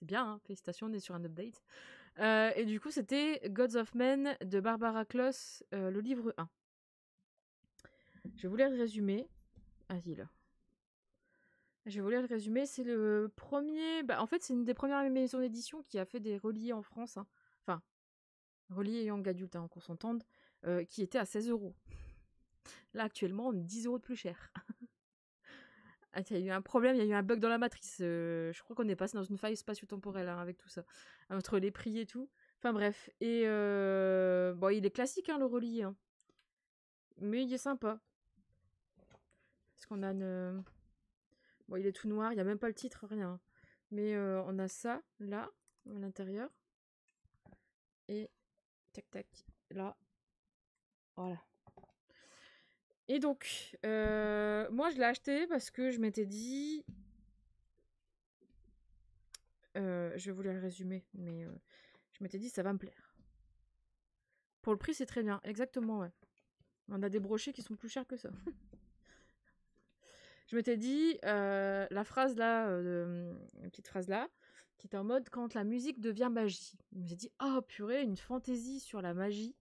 bien, hein, félicitations, on est sur un update. Et du coup, c'était Gods of Men de Barbara Kloss, le livre 1. Je voulais le résumer. Vas-y, là. Je voulais le résumer. C'est le premier. Bah, en fait, c'est une des premières maisons d'édition qui a fait des reliés en France. Hein. Enfin, reliés young adulte, hein, qu'on s'entende, qui était à 16 €. Là, actuellement, 10 € de plus cher. Ah, il y a eu un problème, il y a eu un bug dans la matrice. Je crois qu'on est passé dans une faille spatio-temporelle, hein, avec tout ça. Entre les prix et tout. Enfin bref. Et bon, il est classique, hein, le relié. Hein. Mais il est sympa. Parce qu'on a une. Bon, il est tout noir, il n'y a même pas le titre, rien. Mais on a ça, là, à l'intérieur. Et tac tac, là. Voilà. Et donc, moi je l'ai acheté parce que je m'étais dit. Je voulais le résumer, mais je m'étais dit ça va me plaire. Pour le prix, c'est très bien, exactement, ouais. On a des brochets qui sont plus chers que ça. Je m'étais dit, la phrase là, la petite phrase là, qui était en mode quand la musique devient magie. Je me suis dit, oh purée, une fantaisie sur la magie,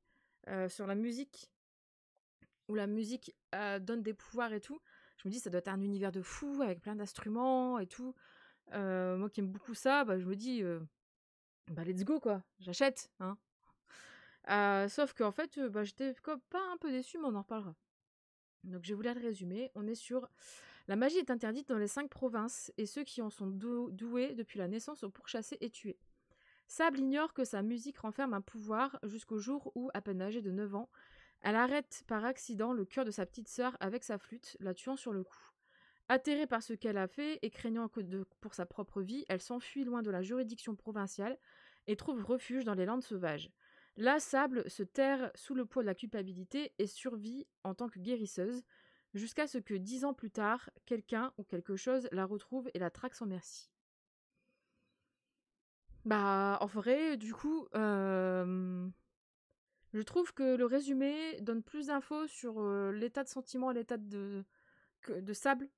sur la musique, où la musique donne des pouvoirs et tout. Je me dis, ça doit être un univers de fou avec plein d'instruments et tout. Moi qui aime beaucoup ça, bah, je me dis, bah let's go quoi, j'achète, hein. Sauf qu'en fait, bah, j'étais comme pas un peu déçue, mais on en reparlera. Donc je vais vous lire le résumé. On est sur la magie est interdite dans les 5 provinces et ceux qui en sont doués depuis la naissance sont pourchassés et tués. Sable ignore que sa musique renferme un pouvoir jusqu'au jour où, à peine âgée de 9 ans, elle arrête par accident le cœur de sa petite sœur avec sa flûte, la tuant sur le coup. Atterrée par ce qu'elle a fait et craignant pour sa propre vie, elle s'enfuit loin de la juridiction provinciale et trouve refuge dans les landes sauvages. Là, Sable se terre sous le poids de la culpabilité et survit en tant que guérisseuse, jusqu'à ce que 10 ans plus tard, quelqu'un ou quelque chose la retrouve et la traque sans merci. Bah, en vrai, du coup, je trouve que le résumé donne plus d'infos sur l'état de sentiment et l'état de Sable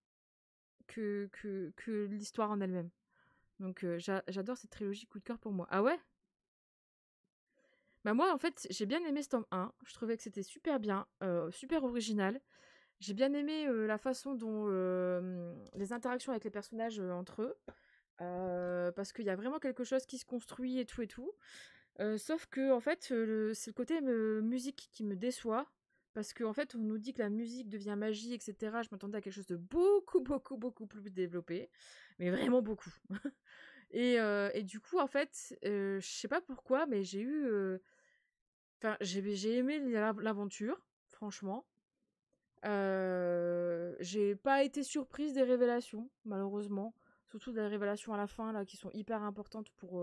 que l'histoire en elle-même. Donc j'adore cette trilogie, coup de cœur pour moi. Ah ouais? Bah moi, en fait, j'ai bien aimé ce tome 1. Je trouvais que c'était super bien, super original. J'ai bien aimé la façon dont les interactions avec les personnages entre eux. Parce qu'il y a vraiment quelque chose qui se construit et tout et tout. Sauf que en fait, c'est le côté musique qui me déçoit. Parce qu'en fait, on nous dit que la musique devient magie, etc. Je m'attendais à quelque chose de beaucoup, beaucoup, beaucoup plus développé. Mais vraiment beaucoup. Et du coup, en fait, je sais pas pourquoi, mais j'ai eu... Enfin, j'ai aimé l'aventure, franchement. J'ai pas été surprise des révélations, malheureusement. Surtout des révélations à la fin, là, qui sont hyper importantes pour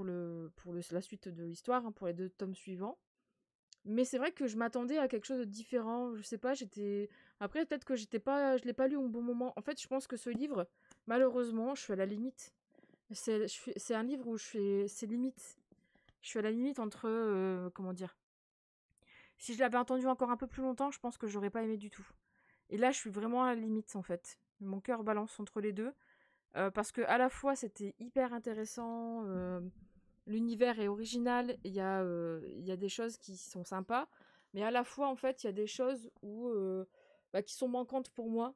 la suite de l'histoire, hein, pour les 2 tomes suivants. Mais c'est vrai que je m'attendais à quelque chose de différent. Je sais pas, j'étais... Après, peut-être que je l'ai pas lu au bon moment. En fait, je pense que ce livre, malheureusement, je suis à la limite. C'est un livre où c'est limite. Je suis à la limite entre... comment dire? Si je l'avais entendu encore un peu plus longtemps, je pense que j'aurais pas aimé du tout. Et là, je suis vraiment à la limite, en fait. Mon cœur balance entre les deux. Parce que à la fois, c'était hyper intéressant. L'univers est original. Il y a des choses qui sont sympas. Mais à la fois, en fait, il y a des choses qui sont manquantes pour moi.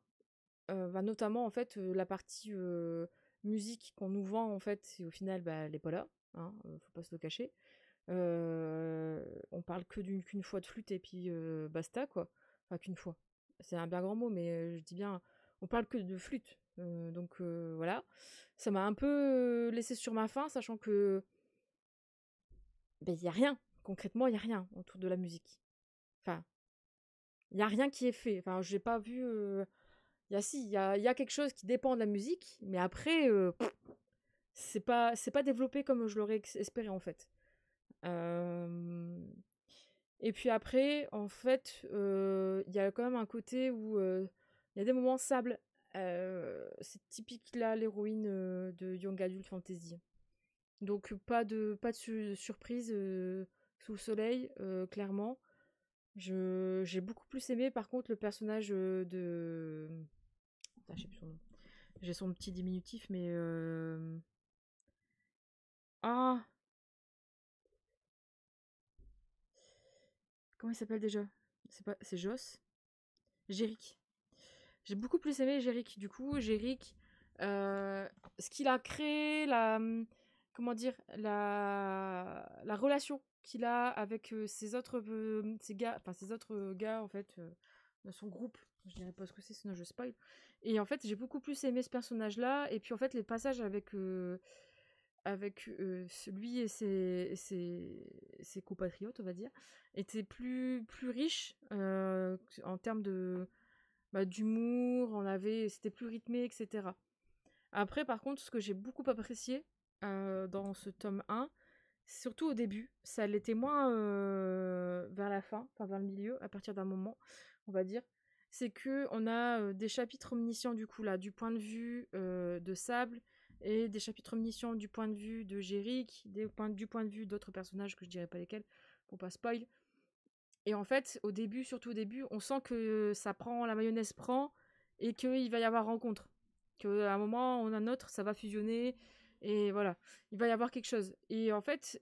Notamment, en fait, la partie musique qu'on nous vend, en fait, et au final, elle n'est pas là. Hein, faut pas se le cacher. On parle que qu'une fois de flûte et puis basta, quoi. Enfin, qu'une fois. C'est un bien grand mot, mais je dis bien, on parle que de flûte. Donc voilà. Ça m'a un peu laissé sur ma faim, sachant que il y a rien. Concrètement, il y a rien autour de la musique. Enfin, il y a rien qui est fait. Enfin, j'ai pas vu. Il y a quelque chose qui dépend de la musique, mais après, c'est pas développé comme je l'aurais espéré en fait. Et puis après, en fait, il y a quand même un côté où il y a des moments Sable. C'est typique là, l'héroïne de Young Adult Fantasy. Donc pas de surprise sous le soleil, clairement. J'ai beaucoup plus aimé par contre le personnage de... Ah, je sais plus son nom. J'ai son petit diminutif, mais... Ah, comment il s'appelle déjà? C'est Joss? Jéric. J'ai beaucoup plus aimé Jéric. Du coup, Jéric, ce qu'il a créé, comment dire, la relation qu'il a avec ses autres gars, en fait, de son groupe. Je dirais pas ce que c'est, sinon je spoil. Et en fait, j'ai beaucoup plus aimé ce personnage-là. Et puis, en fait, les passages avec lui et ses compatriotes, on va dire, étaient plus riches en termes d'humour, c'était plus rythmé, etc. Après, par contre, ce que j'ai beaucoup apprécié dans ce tome 1, surtout au début, ça l'était moins vers la fin, enfin vers le milieu, à partir d'un moment, on va dire, c'est que on a des chapitres omniscients du coup là, du point de vue de Sable, et des chapitres omniscients du point de vue de Jéric, du point de vue d'autres personnages que je dirais pas lesquels, pour pas spoil. Et en fait, surtout au début, on sent que la mayonnaise prend, et qu'il va y avoir rencontre. Qu'à un moment ou à un autre, ça va fusionner, et voilà. Il va y avoir quelque chose. Et en fait,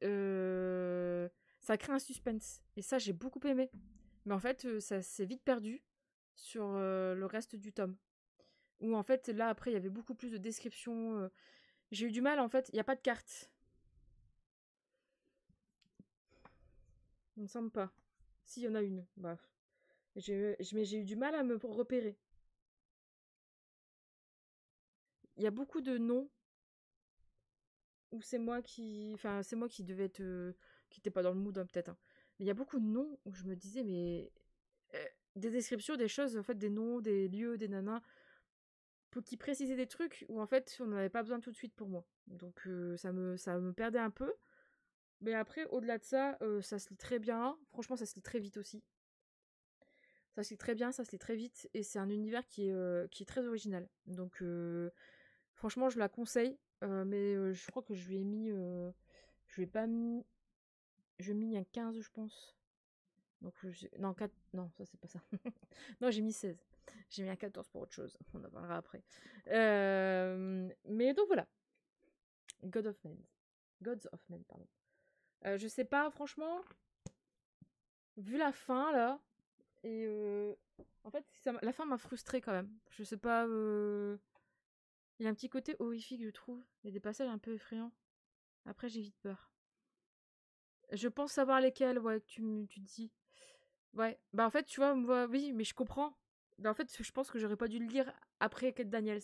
ça crée un suspense. Et ça, j'ai beaucoup aimé. Mais en fait, ça s'est vite perdu sur le reste du tome. Où en fait, là, après, il y avait beaucoup plus de descriptions. J'ai eu du mal, en fait, il n'y a pas de carte. Il me semble pas. Si, il y en a une. Bah, mais j'ai eu du mal à me repérer. Il y a beaucoup de noms où c'est moi qui... Enfin, c'est moi qui devais être... qui était pas dans le mood, hein, peut-être. Hein. Mais il y a beaucoup de noms où je me disais, mais... des descriptions, des choses, en fait, des noms, des lieux, des nanas, pour qui précisaient des trucs où, en fait, on n'en avait pas besoin tout de suite pour moi. Donc, ça me perdait un peu. Mais après, au-delà de ça, ça se lit très bien. Franchement, ça se lit très vite aussi. Ça se lit très bien, ça se lit très vite. Et c'est un univers qui est très original. Donc, franchement, je la conseille. Mais je crois que je lui ai mis... je lui ai pas mis... Je lui ai mis un 15, je pense. Donc, non, 4... Non, ça, c'est pas ça. Non, j'ai mis 16. J'ai mis un 14 pour autre chose. On en parlera après. Mais donc, voilà. God of Men. Gods of Men, pardon. Je sais pas, franchement... Vu la fin, là... Et en fait, la fin m'a frustrée quand même. Je sais pas... Il y a un petit côté horrifique, je trouve. Il y a des passages un peu effrayants. Après, j'ai vite peur. Je pense savoir lesquels, ouais, que tu dis. Ouais, bah en fait, tu vois, moi, oui, mais je comprends. Bah, en fait, je pense que j'aurais pas dû le lire après Kate Daniels.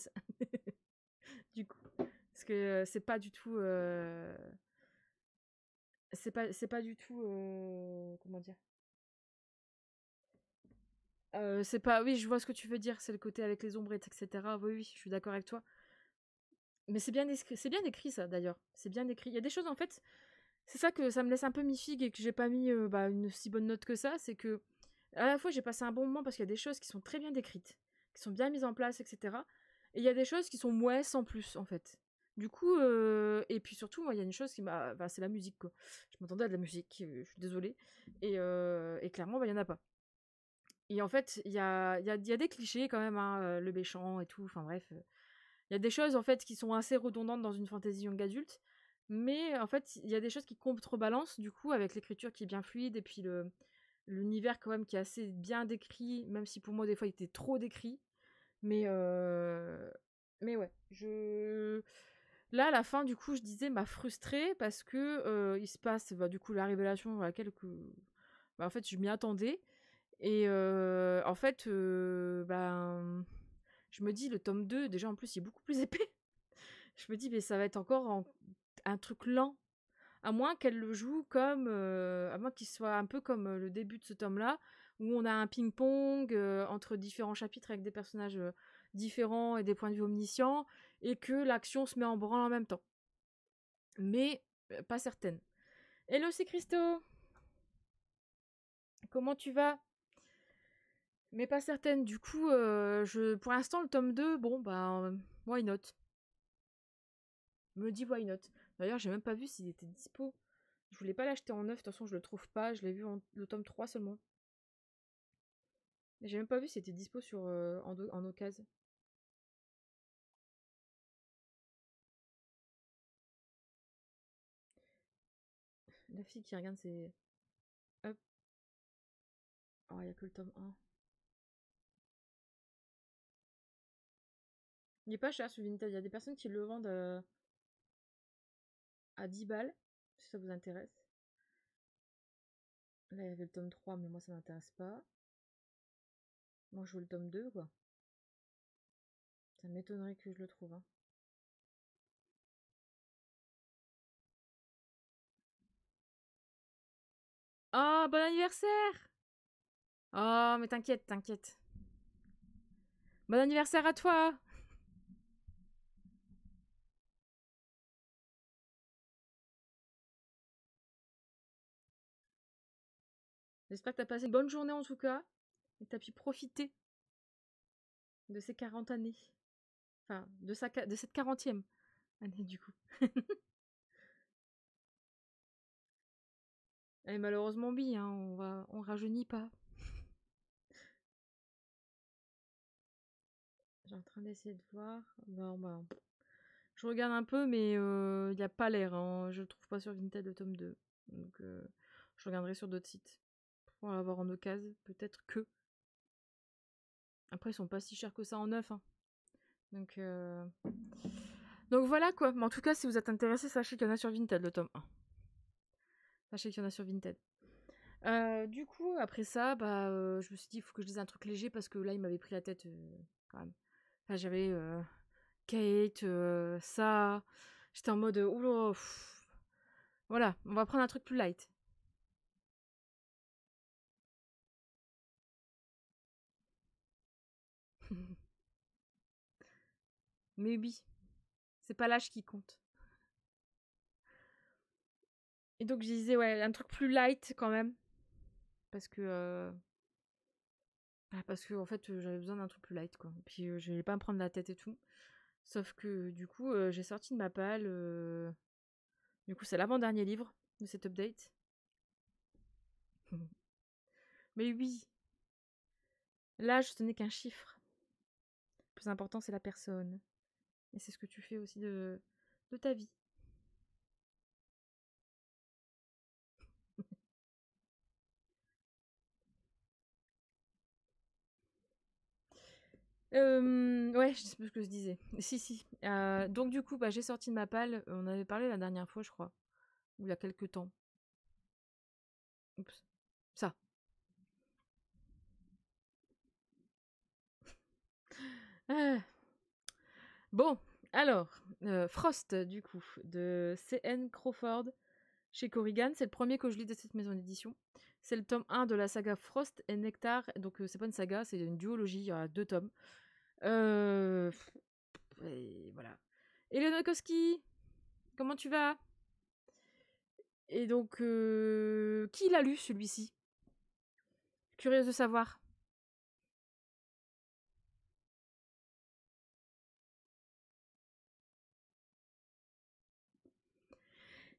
Du coup. Parce que c'est pas du tout... C'est pas du tout... Comment dire c'est pas... Oui, je vois ce que tu veux dire. C'est le côté avec les ombres, etc. Oui, oui, je suis d'accord avec toi. Mais c'est bien écrit ça, d'ailleurs. C'est bien écrit. Il y a des choses, en fait... C'est ça que ça me laisse un peu mi-figue et que j'ai pas mis une si bonne note que ça. C'est que à la fois j'ai passé un bon moment parce qu'il y a des choses qui sont très bien décrites, qui sont bien mises en place, etc. Et il y a des choses qui sont mouais sans plus en fait. Du coup, et puis surtout, moi, il y a une chose qui m'a... Bah, c'est la musique, quoi. Je m'attendais à de la musique, je suis désolée. Et clairement, bah, il n'y en a pas. Et en fait, il y a des clichés quand même, hein, le méchant et tout, enfin bref. Il y a des choses en fait qui sont assez redondantes dans une fantasy young adulte, mais en fait il y a des choses qui contrebalancent du coup avec l'écriture qui est bien fluide et puis l'univers quand même qui est assez bien décrit, même si pour moi des fois il était trop décrit. Mais mais ouais, là à la fin du coup je disais m'a frustrée parce que il se passe bah, du coup la révélation à laquelle bah, en fait je m'y attendais et en fait ben je me dis le tome 2 déjà en plus il est beaucoup plus épais. Je me dis, mais ça va être encore un truc lent. À moins qu'elle le joue comme... à moins qu'il soit un peu comme le début de ce tome-là, où on a un ping-pong entre différents chapitres avec des personnages différents et des points de vue omniscients, et que l'action se met en branle en même temps. Mais pas certaine. Hello, c'est Christo. Comment tu vas? Mais pas certaine. Du coup, pour l'instant, le tome 2, bon, bah, why not? Me dit why not. D'ailleurs, j'ai même pas vu s'il était dispo. Je voulais pas l'acheter en neuf, de toute façon je le trouve pas, je l'ai vu le tome 3 seulement. Mais j'ai même pas vu si c'était dispo sur, en occasion. La fille qui regarde c'est... Hop. Oh, il y a que le tome 1. Il est pas cher sur Vinted, il y a des personnes qui le vendent à 10 balles, si ça vous intéresse. Là il y avait le tome 3 mais moi ça m'intéresse pas. Moi je veux le tome 2 quoi. Ça m'étonnerait que je le trouve. Hein. Oh, bon anniversaire! Oh, mais t'inquiète, t'inquiète. Bon anniversaire à toi! J'espère que t'as passé une bonne journée en tout cas, et que t'as pu profiter de ces 40 années. Enfin, de cette 40e année du coup. Et malheureusement, oui, hein, on rajeunit pas. J'ai en train d'essayer de voir. Non, bah, je regarde un peu, mais il n'y a pas l'air. Hein. Je le trouve pas sur Vinted le tome 2. Donc, je regarderai sur d'autres sites. Pour l'avoir en occasion, peut-être que. Après, ils sont pas si chers que ça en neuf. Hein. Donc, donc voilà quoi. Mais en tout cas, si vous êtes intéressé, sachez qu'il y en a sur Vinted le tome 1. Sachez qu'il y en a sur Vinted. Du coup, après ça, bah, je me suis dit: «Il faut que je dise un truc léger» parce que là, il m'avait pris la tête, quand même. Enfin, j'avais, Kate, ça. J'étais en mode, «Ouh là, voilà, on va prendre un truc plus light». Mais oui, c'est pas l'âge qui compte. Et donc je disais, ouais, un truc plus light quand même parce que, parce qu'en fait, j'avais besoin d'un truc plus light, quoi. Puis, j'allais pas me prendre la tête et tout. Sauf que du coup, j'ai sorti de ma palle, du coup, c'est l'avant-dernier livre de cet update. Mais oui, l'âge, ce n'est qu'un chiffre. Le plus important, c'est la personne. Et c'est ce que tu fais aussi de ta vie. Ouais, je sais plus ce que je disais. Si, si. Donc du coup, bah, j'ai sorti de ma palle. On avait parlé la dernière fois, je crois. Ou il y a quelques temps. Oups. Ça. Ah. Bon, alors, Frost, du coup, de C.N. Crawford chez Corrigan. C'est le premier que je lis de cette maison d'édition. C'est le tome 1 de la saga Frost et Nectar. Donc, c'est pas une saga, c'est une duologie. Il y a 2 tomes. Euh... Et voilà. Eleonore Koski, comment tu vas? Et donc, qui l'a lu celui-ci? Curieuse de savoir.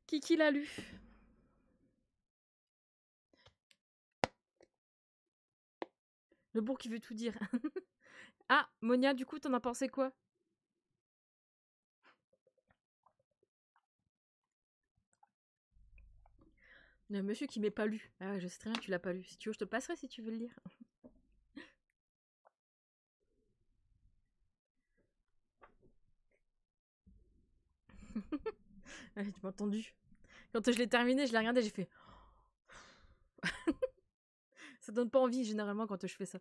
Qui l'a lu? Le bourg qui veut tout dire. Ah, Monia, du coup, t'en as pensé quoi? Le monsieur qui m'est pas lu. Ah ouais, je sais très bien que tu l'as pas lu. Si tu veux, je te passerai si tu veux le lire. Ouais, tu m'as entendu. Quand je l'ai terminé, je l'ai regardé, j'ai fait. Ça donne pas envie généralement quand je fais ça.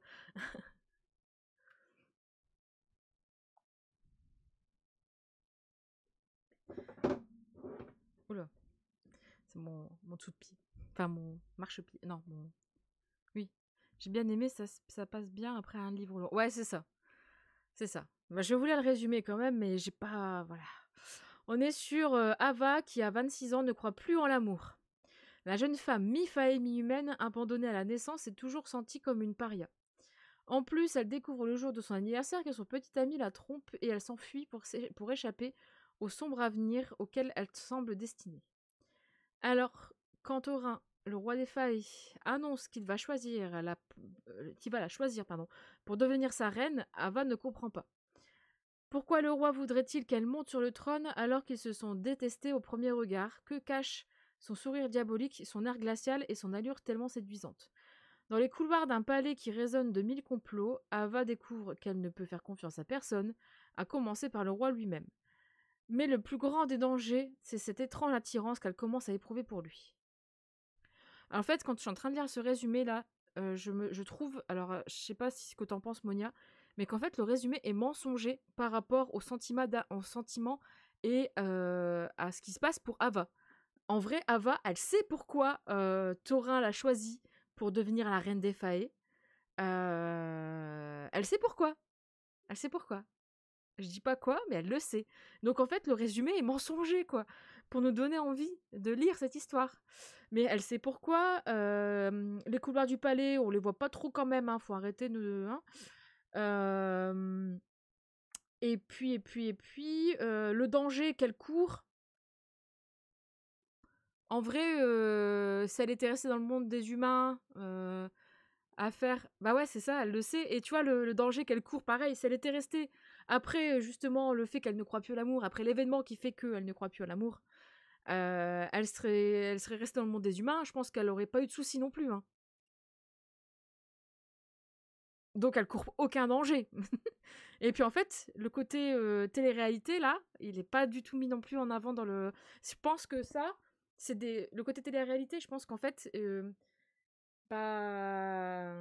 Oula, c'est mon dessous de pied. Enfin, mon marchepied. Non, mon. Oui. J'ai bien aimé, ça passe bien après un livre long. Ouais, c'est ça. C'est ça. Bah, je voulais le résumer quand même, mais j'ai pas. Voilà. On est sur Ava qui, à 26 ans, ne croit plus en l'amour. La jeune femme, mi-fae, mi-humaine, abandonnée à la naissance, est toujours sentie comme une paria. En plus, elle découvre le jour de son anniversaire que son petit ami la trompe et elle s'enfuit pour échapper au sombre avenir auquel elle semble destinée. Alors, quand Thorin, le roi des failles, annonce qu'il va la choisir pour devenir sa reine, Ava ne comprend pas. Pourquoi le roi voudrait-il qu'elle monte sur le trône alors qu'ils se sont détestés au premier regard? Que cache son sourire diabolique, son air glacial et son allure tellement séduisante? Dans les couloirs d'un palais qui résonne de 1000 complots, Ava découvre qu'elle ne peut faire confiance à personne, à commencer par le roi lui-même. Mais le plus grand des dangers, c'est cette étrange attirance qu'elle commence à éprouver pour lui. En fait, quand je suis en train de lire ce résumé-là, je trouve, alors je sais pas ce que t'en penses, Monia, mais qu'en fait, le résumé est mensonger par rapport au sentiment et à ce qui se passe pour Ava. En vrai, Ava, elle sait pourquoi Thorin l'a choisie pour devenir la reine des Fae. Elle sait pourquoi. Elle sait pourquoi. Je dis pas quoi, mais elle le sait. Donc en fait, le résumé est mensonger, quoi, pour nous donner envie de lire cette histoire. Mais elle sait pourquoi. Les couloirs du palais, on les voit pas trop quand même, hein, faut arrêter de... Hein. Le danger qu'elle court, en vrai, si elle était restée dans le monde des humains, à faire... Bah ouais, c'est ça, elle le sait. Et tu vois, le danger qu'elle court, pareil, si elle était restée après, justement, le fait qu'elle ne croit plus à l'amour, après l'événement qui fait qu'elle ne croit plus à l'amour, elle serait restée dans le monde des humains, je pense qu'elle aurait pas eu de soucis non plus. Hein. Donc elle court aucun danger. Et puis en fait, le côté télé-réalité, là, il est pas du tout mis non plus en avant dans le... Je pense que ça, le côté télé-réalité, je pense qu'en fait, Bah,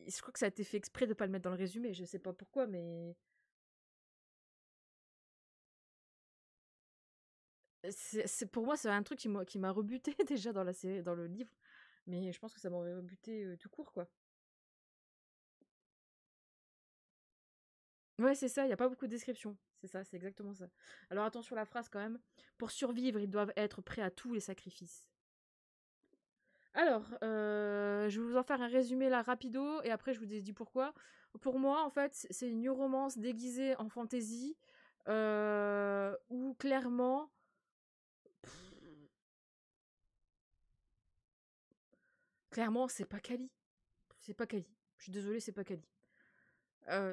je crois que ça a été fait exprès de pas le mettre dans le résumé. Je sais pas pourquoi, mais pour moi, c'est un truc qui m'a rebuté déjà dans la série, dans le livre. Mais je pense que ça m'aurait rebuté tout court, quoi. Ouais, c'est ça, il y a pas beaucoup de descriptions. C'est ça, c'est exactement ça. Alors attention la phrase quand même. Pour survivre, ils doivent être prêts à tous les sacrifices. Alors, je vais vous en faire un résumé là rapido et après je vous dis pourquoi. Pour moi, en fait, c'est une new romance déguisée en fantasy où clairement, clairement, c'est pas Kali. C'est pas Kali. Je suis désolée, c'est pas Kali.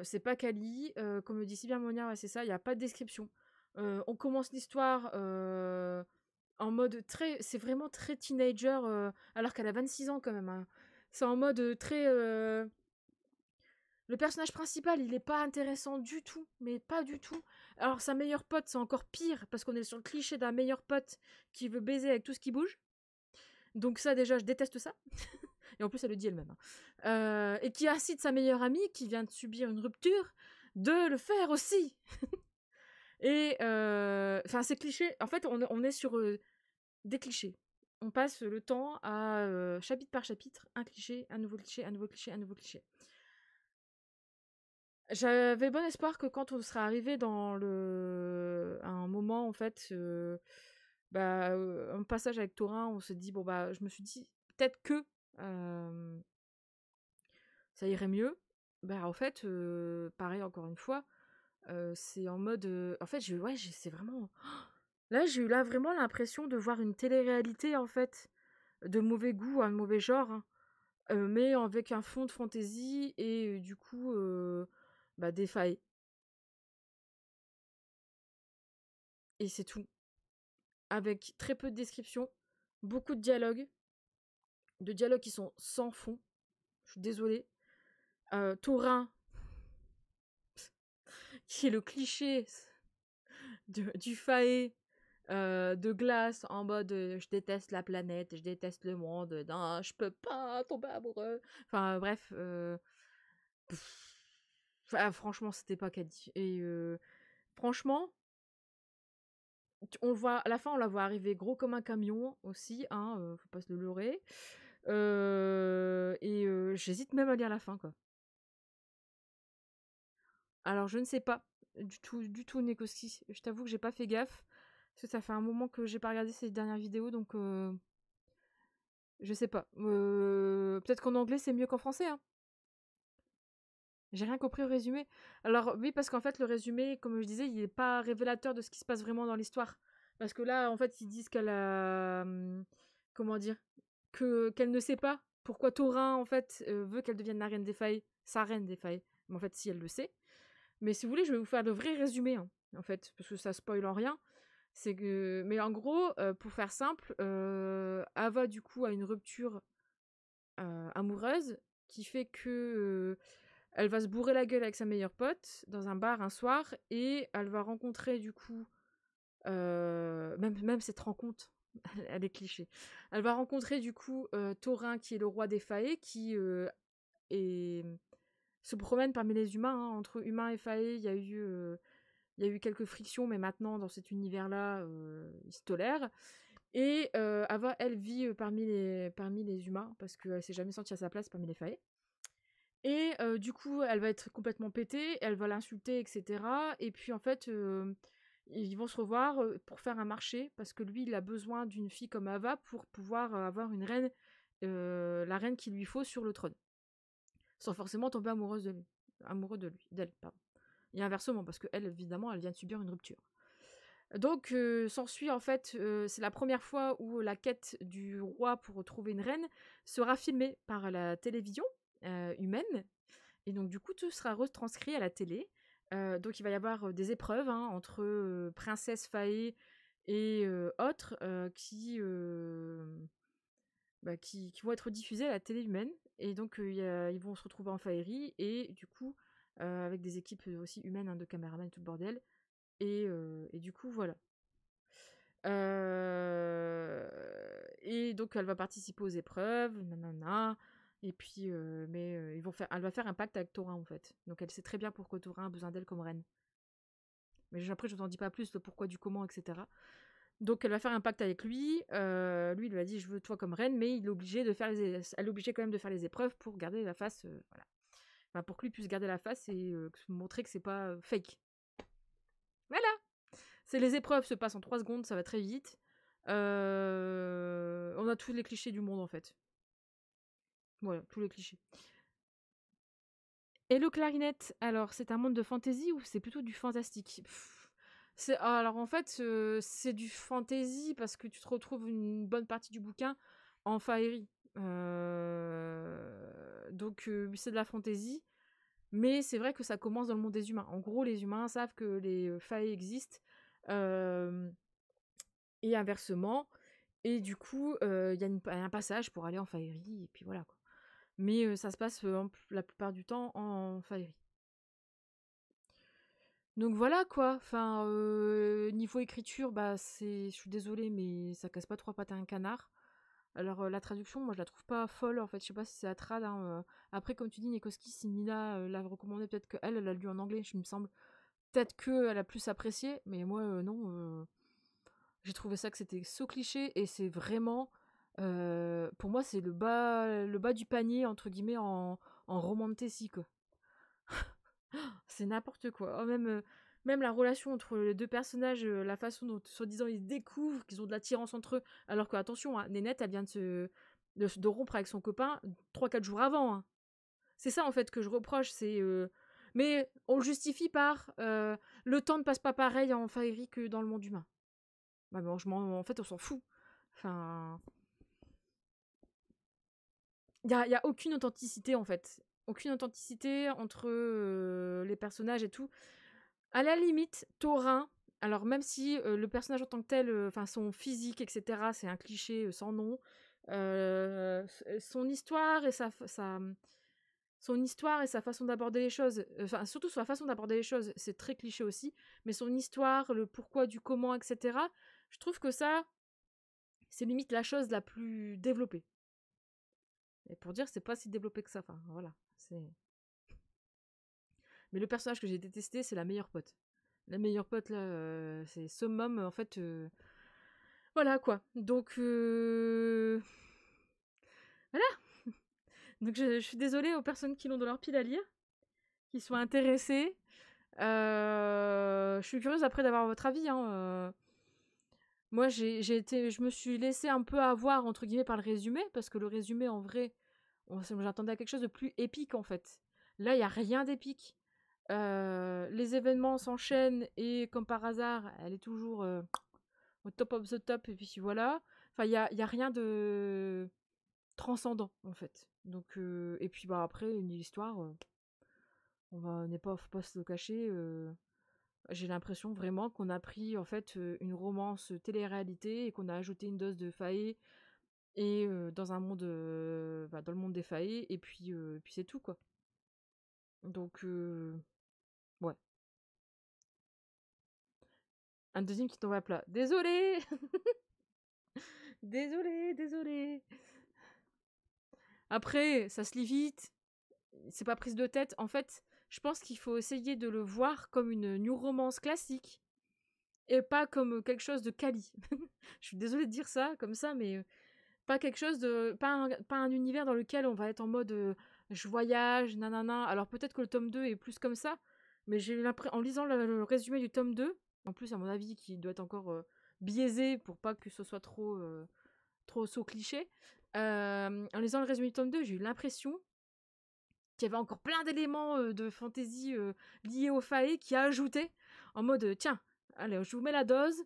C'est pas Kali. Comme le dit si bien Monia, ouais, c'est ça, il n'y a pas de description. On commence l'histoire en mode très. C'est vraiment très teenager, alors qu'elle a 26 ans quand même, hein. C'est en mode très. Le personnage principal, il est pas intéressant du tout, mais pas du tout. Alors sa meilleure pote, c'est encore pire, parce qu'on est sur le cliché d'un meilleur pote qui veut baiser avec tout ce qui bouge. Donc ça déjà, je déteste ça. Et en plus, elle le dit elle-même, hein. Et qui incite sa meilleure amie, qui vient de subir une rupture, de le faire aussi. Et enfin, c'est cliché. En fait, on est sur des clichés. On passe le temps à chapitre par chapitre, un cliché, un nouveau cliché, un nouveau cliché, un nouveau cliché. J'avais bon espoir que quand on serait arrivé dans à un moment, en fait, un passage avec Thorin, on se dit, bon, bah, je me suis dit, peut-être que euh, ça irait mieux. Bah, en fait, pareil, encore une fois, c'est en mode. En fait, ouais, c'est vraiment. Là, j'ai eu là vraiment l'impression de voir une télé-réalité, en fait, de mauvais goût, un mauvais genre, hein, mais avec un fond de fantasy et du coup, bah, des failles. Et c'est tout. Avec très peu de descriptions, beaucoup de dialogues qui sont sans fond. Je suis désolée. Thorin, qui est le cliché du faé de glace en mode je déteste la planète, je déteste le monde, non, je peux pas tomber amoureux. Enfin bref, franchement, c'était pas Caddy. Et franchement, on voit à la fin, on la voit arriver gros comme un camion aussi, hein, faut pas se le leurrer. Et j'hésite même à lire la fin, quoi. Alors, je ne sais pas du tout, Nekoski. Je t'avoue que j'ai pas fait gaffe. Parce que ça fait un moment que j'ai pas regardé ces dernières vidéos, donc je sais pas. Peut-être qu'en anglais c'est mieux qu'en français, hein. J'ai rien compris au résumé. Alors, oui, parce qu'en fait, le résumé, comme je disais, il est pas révélateur de ce qui se passe vraiment dans l'histoire. Parce que là, en fait, ils disent qu'elle a. Comment dire qu'elle ne sait pas pourquoi Thorin, en fait, veut qu'elle devienne la reine des failles, sa reine des failles. Mais en fait, si elle le sait. Mais si vous voulez, je vais vous faire le vrai résumé, hein, en fait, parce que ça spoil en rien. C'est que, mais en gros, pour faire simple, Ava du coup a une rupture amoureuse qui fait que elle va se bourrer la gueule avec sa meilleure pote dans un bar un soir et elle va rencontrer du coup même cette rencontre, elle est cliché. Elle va rencontrer du coup Thorin qui est le roi des faées qui est se promène parmi les humains, hein. Entre humains et faées, il y a eu quelques frictions, mais maintenant, dans cet univers-là, ils se tolèrent. Et Ava, elle vit parmi les humains, parce qu'elle s'est jamais sentie à sa place parmi les failles. Et du coup, elle va être complètement pétée, elle va l'insulter, etc. Et puis, en fait, ils vont se revoir pour faire un marché, parce que lui, il a besoin d'une fille comme Ava pour pouvoir avoir une reine, la reine qu'il lui faut sur le trône. Sans forcément tomber amoureux de lui, d'elle, pardon. Et inversement, parce qu'elle, évidemment, elle vient de subir une rupture. Donc, s'ensuit en fait, c'est la première fois où la quête du roi pour retrouver une reine sera filmée par la télévision humaine. Et donc, du coup, tout sera retranscrit à la télé. Donc, il va y avoir des épreuves, hein, entre princesse Faé et autres qui vont être diffusées à la télé humaine. Et donc, ils vont se retrouver en faillerie et du coup, avec des équipes aussi humaines, hein, de caméramans et tout le bordel. Et du coup, voilà. Et donc elle va participer aux épreuves, nanana. Et puis, elle va faire un pacte avec Thorin en fait. Donc elle sait très bien pourquoi Thorin a besoin d'elle comme reine. Mais après, je vous en dis pas plus, le pourquoi du comment, etc. Donc elle va faire un pacte avec lui. Lui, il lui a dit, je veux toi comme reine, mais il est obligé de faire elle est obligée quand même de faire les épreuves pour garder la face, voilà. Enfin, pour que lui puisse garder la face et montrer que c'est pas fake. Voilà. C'est les épreuves se passent en 3 secondes, ça va très vite. On a tous les clichés du monde en fait. Voilà, tous les clichés. Hello Clarinette, alors c'est un monde de fantasy ou c'est plutôt du fantastique? Alors en fait, c'est du fantasy parce que tu te retrouves une bonne partie du bouquin en faerie. Donc c'est de la fantasy, mais c'est vrai que ça commence dans le monde des humains. En gros, les humains savent que les fae existent, et inversement. Et du coup, il y a un passage pour aller en faerie, et puis voilà quoi. Mais ça se passe la plupart du temps en faerie. Donc voilà quoi, enfin, niveau écriture, bah je suis désolée, mais ça casse pas 3 pattes à un canard. Alors la traduction, moi je la trouve pas folle en fait, je sais pas si c'est à trad, hein, Après comme tu dis, Nekoski, si Nina l'a recommandé, peut-être qu'elle, elle a lu en anglais, je me semble. Peut-être qu'elle a plus apprécié, mais moi non, j'ai trouvé ça que c'était so cliché et c'est vraiment, pour moi c'est le bas du panier entre guillemets en roman de Tessie quoi. C'est n'importe quoi. Oh, même la relation entre les deux personnages, la façon dont, soi-disant, ils découvrent qu'ils ont de l'attirance entre eux, alors que, attention, hein, Nénette, elle vient de rompre avec son copain 3-4 jours avant. Hein. C'est ça, en fait, que je reproche. Mais on le justifie par le temps ne passe pas pareil en Faerie que dans le monde humain. Bah, bon, en fait, on s'en fout. Enfin. Il y a aucune authenticité, en fait. Aucune authenticité entre les personnages et tout. À la limite, Thorin, alors même si le personnage en tant que tel, enfin son physique, etc., c'est un cliché sans nom, son histoire et son histoire et sa façon d'aborder les choses, enfin surtout sa façon d'aborder les choses, c'est très cliché aussi, mais son histoire, le pourquoi du comment, etc., je trouve que ça, c'est limite la chose la plus développée. Et pour dire, c'est pas si développé que ça, enfin voilà. Mais le personnage que j'ai détesté, c'est la meilleure pote. La meilleure pote, là, c'est Summum, en fait. Voilà, quoi. Donc, voilà. Donc, je suis désolée aux personnes qui l'ont dans leur pile à lire, qui soient intéressées. Je suis curieuse après d'avoir votre avis. Hein. Moi, je me suis laissée un peu avoir, entre guillemets, par le résumé, parce que le résumé, en vrai, j'attendais à quelque chose de plus épique, en fait. Là, il n'y a rien d'épique. Les événements s'enchaînent et, comme par hasard, elle est toujours au top of the top, et puis voilà. Enfin, il y a rien de transcendant, en fait. Donc, et puis bah après, une histoire, faut pas se le cacher. J'ai l'impression vraiment qu'on a pris en fait une romance télé-réalité et qu'on a ajouté une dose de fae et dans un monde, dans le monde des fae, et puis c'est tout quoi. Donc ouais, un deuxième qui tombe à plat. Désolée, désolée. Après, ça se lit vite. C'est pas prise de tête. En fait, je pense qu'il faut essayer de le voir comme une new romance classique et pas comme quelque chose de quali. Je suis désolée de dire ça comme ça, mais pas quelque chose de pas un univers dans lequel on va être en mode je voyage, nanana. Alors peut-être que le tome 2 est plus comme ça, mais j'ai l'impression en lisant le résumé du tome 2, en plus à mon avis qui doit être encore biaisé pour pas que ce soit trop saut cliché. En lisant le résumé du tome 2, j'ai eu l'impression qu'il y avait encore plein d'éléments de fantasy liés au fae qui a ajouté en mode tiens, allez, je vous mets la dose.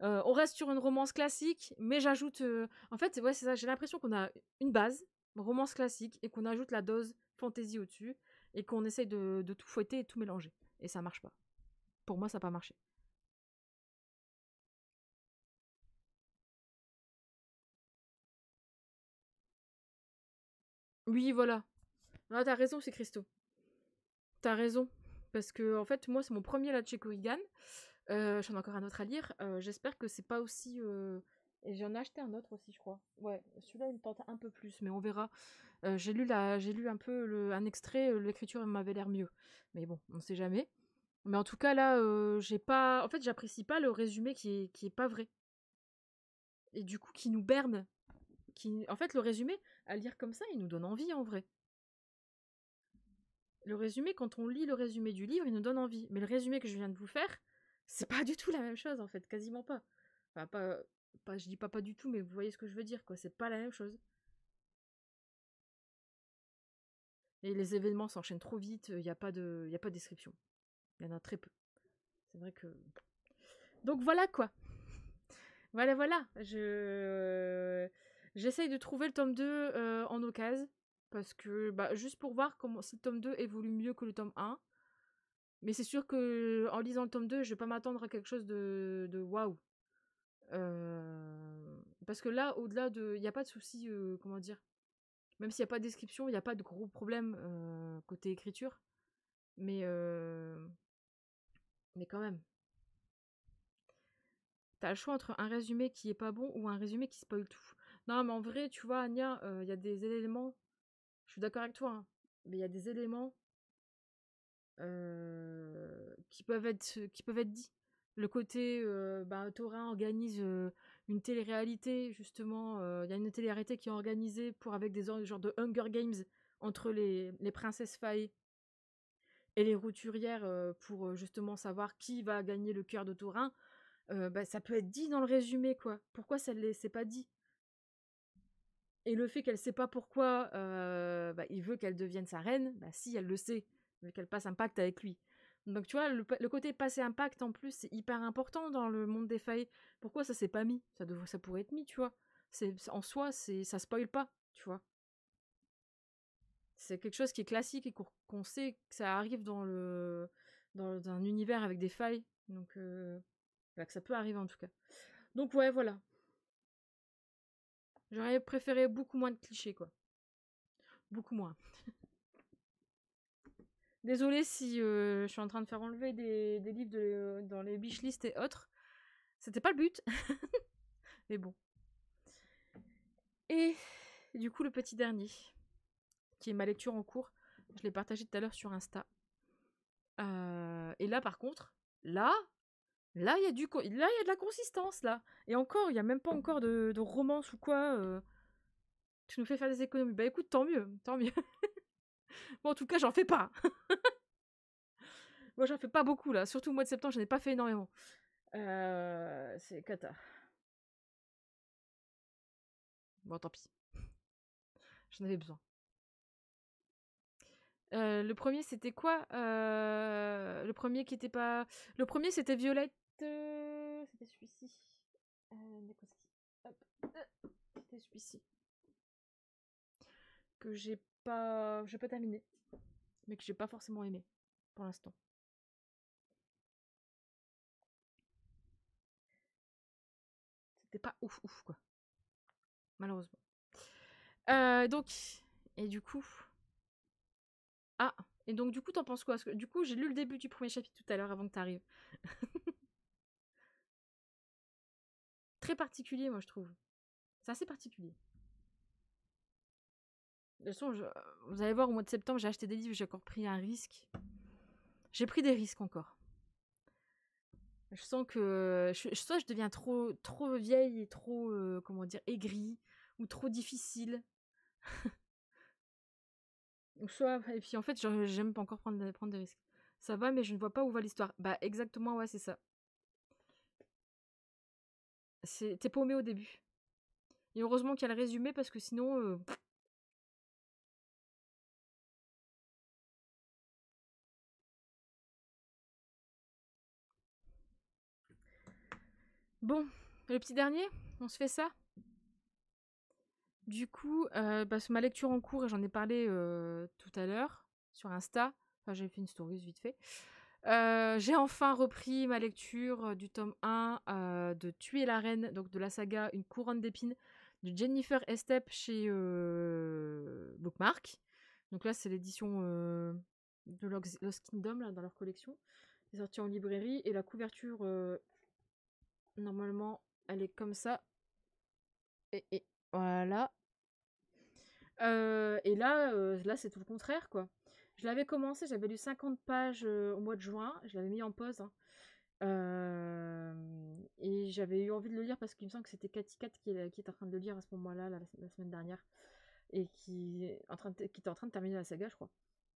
On reste sur une romance classique, mais j'ajoute. En fait, ouais, c'est ça. J'ai l'impression qu'on a une base, romance classique, et qu'on ajoute la dose fantasy au-dessus, et qu'on essaye de tout fouetter et tout mélanger. Et ça marche pas. Pour moi, ça n'a pas marché. Oui, voilà. Ah, t'as raison, c'est Christo. T'as raison. Parce que, en fait, moi, c'est mon premier là de chez Korrigan. J'en ai encore un autre à lire. J'espère que c'est pas aussi Et j'en ai acheté un autre aussi, je crois. Ouais, celui-là, il me tente un peu plus, mais on verra. J'ai lu un peu un extrait, l'écriture m'avait l'air mieux. Mais bon, on sait jamais. Mais en tout cas, là, j'ai pas. En fait, j'apprécie pas le résumé qui est pas vrai. Et du coup, qui nous berne. En fait, le résumé, à lire comme ça, il nous donne envie en vrai. Le résumé, quand on lit le résumé du livre, il nous donne envie. Mais le résumé que je viens de vous faire, c'est pas du tout la même chose en fait, quasiment pas. Enfin, je dis pas du tout, mais vous voyez ce que je veux dire, quoi. C'est pas la même chose. Et les événements s'enchaînent trop vite, il n'y a pas de description. Il y en a très peu. C'est vrai que. Donc voilà quoi. Voilà. J'essaye de trouver le tome 2 en occasion. Parce que, juste pour voir comment, si le tome 2 évolue mieux que le tome 1. Mais c'est sûr que en lisant le tome 2, je vais pas m'attendre à quelque chose de waouh. Parce que là, au-delà de. Il n'y a pas de souci, comment dire. Même s'il n'y a pas de description, il n'y a pas de gros problème côté écriture. Mais quand même. T'as le choix entre un résumé qui est pas bon ou un résumé qui spoil tout. Non, mais en vrai, tu vois, Anya, il y a des éléments. Je suis d'accord avec toi, hein, mais il y a des éléments qui peuvent être dits. Le côté, Thorin organise une télé-réalité, justement. Il y a une télé-réalité qui est organisée avec des genres de Hunger Games entre les princesses Fae et les routurières pour justement savoir qui va gagner le cœur de Thorin. Ça peut être dit dans le résumé, quoi. Pourquoi ça ne l'est pas dit? Et le fait qu'elle sait pas pourquoi il veut qu'elle devienne sa reine, si, elle le sait, vu qu'elle passe un pacte avec lui. Donc tu vois, le côté passer un pacte en plus, c'est hyper important dans le monde des failles. Pourquoi ça s'est pas mis? Ça pourrait être mis, tu vois. En soi, ça spoil pas, tu vois. C'est quelque chose qui est classique et qu'on sait que ça arrive dans un univers avec des failles. Donc, que ça peut arriver en tout cas. Donc ouais, voilà. J'aurais préféré beaucoup moins de clichés, quoi. Beaucoup moins. Désolée si je suis en train de faire enlever des livres dans les wishlist et autres. C'était pas le but. Mais bon. Et du coup, le petit dernier, qui est ma lecture en cours. Je l'ai partagé tout à l'heure sur Insta. Et là, par contre, là, il y a de la consistance, là. Et encore, il n'y a même pas encore de romance ou quoi. Tu nous fais faire des économies. Bah écoute, tant mieux, tant mieux. Bon, en tout cas, j'en fais pas. Moi, j'en fais pas beaucoup, là. Surtout au mois de septembre, j'en ai pas fait énormément. C'est cata. Bon, tant pis. J'en avais besoin. Le premier, c'était quoi? Le premier qui était pas... Le premier, c'était Violette... C'était celui-ci. Nekoski. Hop. C'était celui-ci. Que j'ai pas terminé. Mais que j'ai pas forcément aimé. Pour l'instant. C'était pas ouf, quoi. Malheureusement. Donc... Et du coup... Ah, et donc du coup, t'en penses quoi? Parce que du coup, j'ai lu le début du premier chapitre tout à l'heure avant que t'arrives. Très particulier, moi, je trouve. C'est assez particulier. De toute façon, vous allez voir, au mois de septembre, j'ai acheté des livres, j'ai encore pris un risque. J'ai pris des risques encore. Je sens que soit je deviens trop vieille et trop, comment dire, aigrie, ou trop difficile. Soit, et puis en fait, j'aime pas encore prendre des risques. Ça va, mais je ne vois pas où va l'histoire. Bah, exactement, ouais, c'est ça. T'es paumé au début. Et heureusement qu'il y a le résumé, parce que sinon... Bon, le petit dernier, on se fait ça. Du coup, sur ma lecture en cours, et j'en ai parlé tout à l'heure sur Insta, enfin j'ai fait une story vite fait, j'ai enfin repris ma lecture du tome 1 de Tuer la reine, donc de la saga Une couronne d'épines de Jennifer Estep chez Bookmark. Donc là, c'est l'édition de Lost Kingdom là, dans leur collection. C'est sorti en librairie et la couverture, normalement, elle est comme ça. Et voilà. Et là, c'est tout le contraire, quoi. Je l'avais commencé, j'avais lu 50 pages au mois de juin, je l'avais mis en pause, hein. Et j'avais eu envie de le lire parce qu'il me semble que c'était Cathy Cat qui était en train de le lire à ce moment-là, la semaine dernière, et qui était en train de terminer la saga, je crois.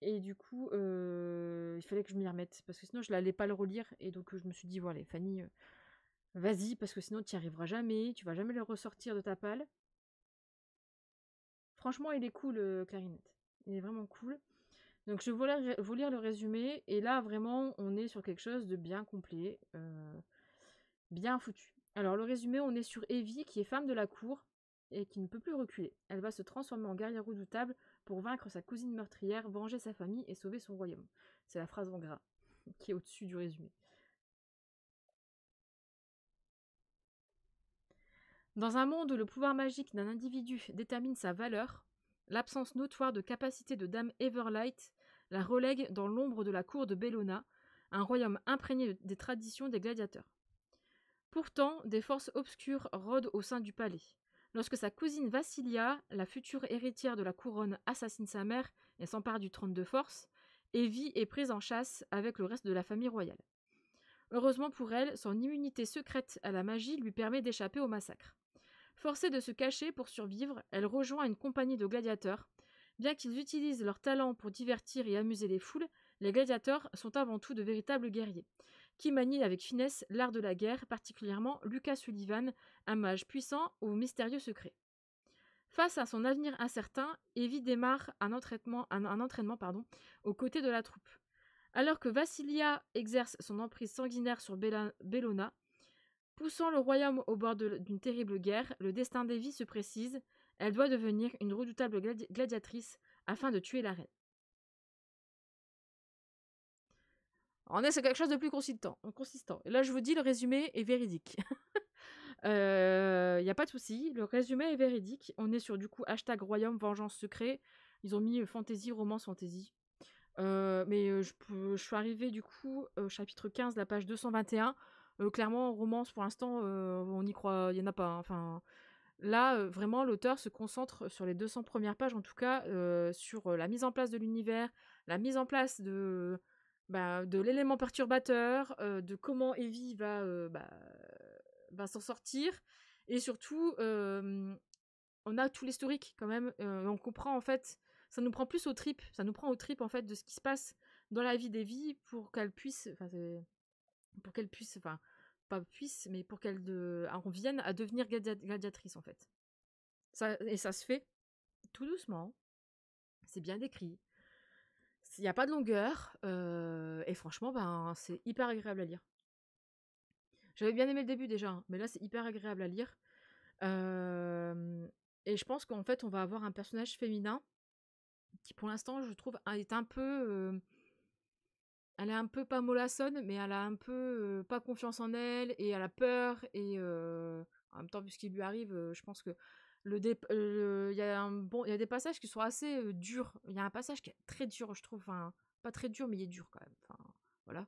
Et du coup, il fallait que je m'y remette, parce que sinon je n'allais pas le relire, et donc je me suis dit, voilà, Fanny, vas-y, parce que sinon tu n'y arriveras jamais, tu vas jamais le ressortir de ta palle. Franchement, il est cool, Clarinette. Il est vraiment cool. Donc je voulais vous lire le résumé, et là vraiment on est sur quelque chose de bien complet, bien foutu. Alors le résumé, on est sur Evie qui est femme de la cour et qui ne peut plus reculer. Elle va se transformer en guerrière redoutable pour vaincre sa cousine meurtrière, venger sa famille et sauver son royaume. C'est la phrase en gras qui est au-dessus du résumé. Dans un monde où le pouvoir magique d'un individu détermine sa valeur, l'absence notoire de capacité de Dame Everlight la relègue dans l'ombre de la cour de Bellona, un royaume imprégné des traditions des gladiateurs. Pourtant, des forces obscures rôdent au sein du palais. Lorsque sa cousine Vassilia, la future héritière de la couronne, assassine sa mère et s'empare du trône de force, Evie est prise en chasse avec le reste de la famille royale. Heureusement pour elle, son immunité secrète à la magie lui permet d'échapper au massacre. Forcée de se cacher pour survivre, elle rejoint une compagnie de gladiateurs. Bien qu'ils utilisent leur talent pour divertir et amuser les foules, les gladiateurs sont avant tout de véritables guerriers, qui manient avec finesse l'art de la guerre, particulièrement Lucas Sullivan, un mage puissant au mystérieux secret. Face à son avenir incertain, Evie démarre un entraînement aux côtés de la troupe. Alors que Vassilia exerce son emprise sanguinaire sur Bellona, poussant le royaume au bord d'une terrible guerre, le destin d'Evie se précise. Elle doit devenir une redoutable gladiatrice afin de tuer la reine. On est sur quelque chose de plus consistant. Et là, je vous dis, le résumé est véridique. Il n'y a pas de souci, le résumé est véridique. On est sur du coup hashtag royaume vengeance secret. Ils ont mis fantasy, romance fantasy. Je suis arrivée du coup au chapitre 15, la page 221. Clairement, romance pour l'instant, on y croit, il n'y en a pas, hein. Enfin, là, vraiment, l'auteur se concentre sur les 200 premières pages, en tout cas, sur la mise en place de l'univers, la mise en place de l'élément perturbateur, de comment Evie va s'en sortir. Et surtout, on a tout l'historique quand même. On comprend en fait, ça nous prend plus aux tripes, ça nous prend aux tripes en fait de ce qui se passe dans la vie d'Evie pour qu'elle puisse, enfin, pas puisse, mais pour qu'elle en vienne à devenir gladiatrice en fait. Et ça se fait tout doucement, c'est bien décrit, il n'y a pas de longueur, et franchement, c'est hyper agréable à lire. J'avais bien aimé le début déjà, hein, mais là c'est hyper agréable à lire. Et je pense qu'en fait on va avoir un personnage féminin qui pour l'instant je trouve est un peu elle est un peu pas mollassonne, mais elle a un peu pas confiance en elle et elle a peur, et en même temps vu ce qui lui arrive, je pense que il y a des passages qui sont assez durs. Il y a un passage qui est très dur, je trouve, enfin pas très dur mais il est dur quand même, enfin voilà.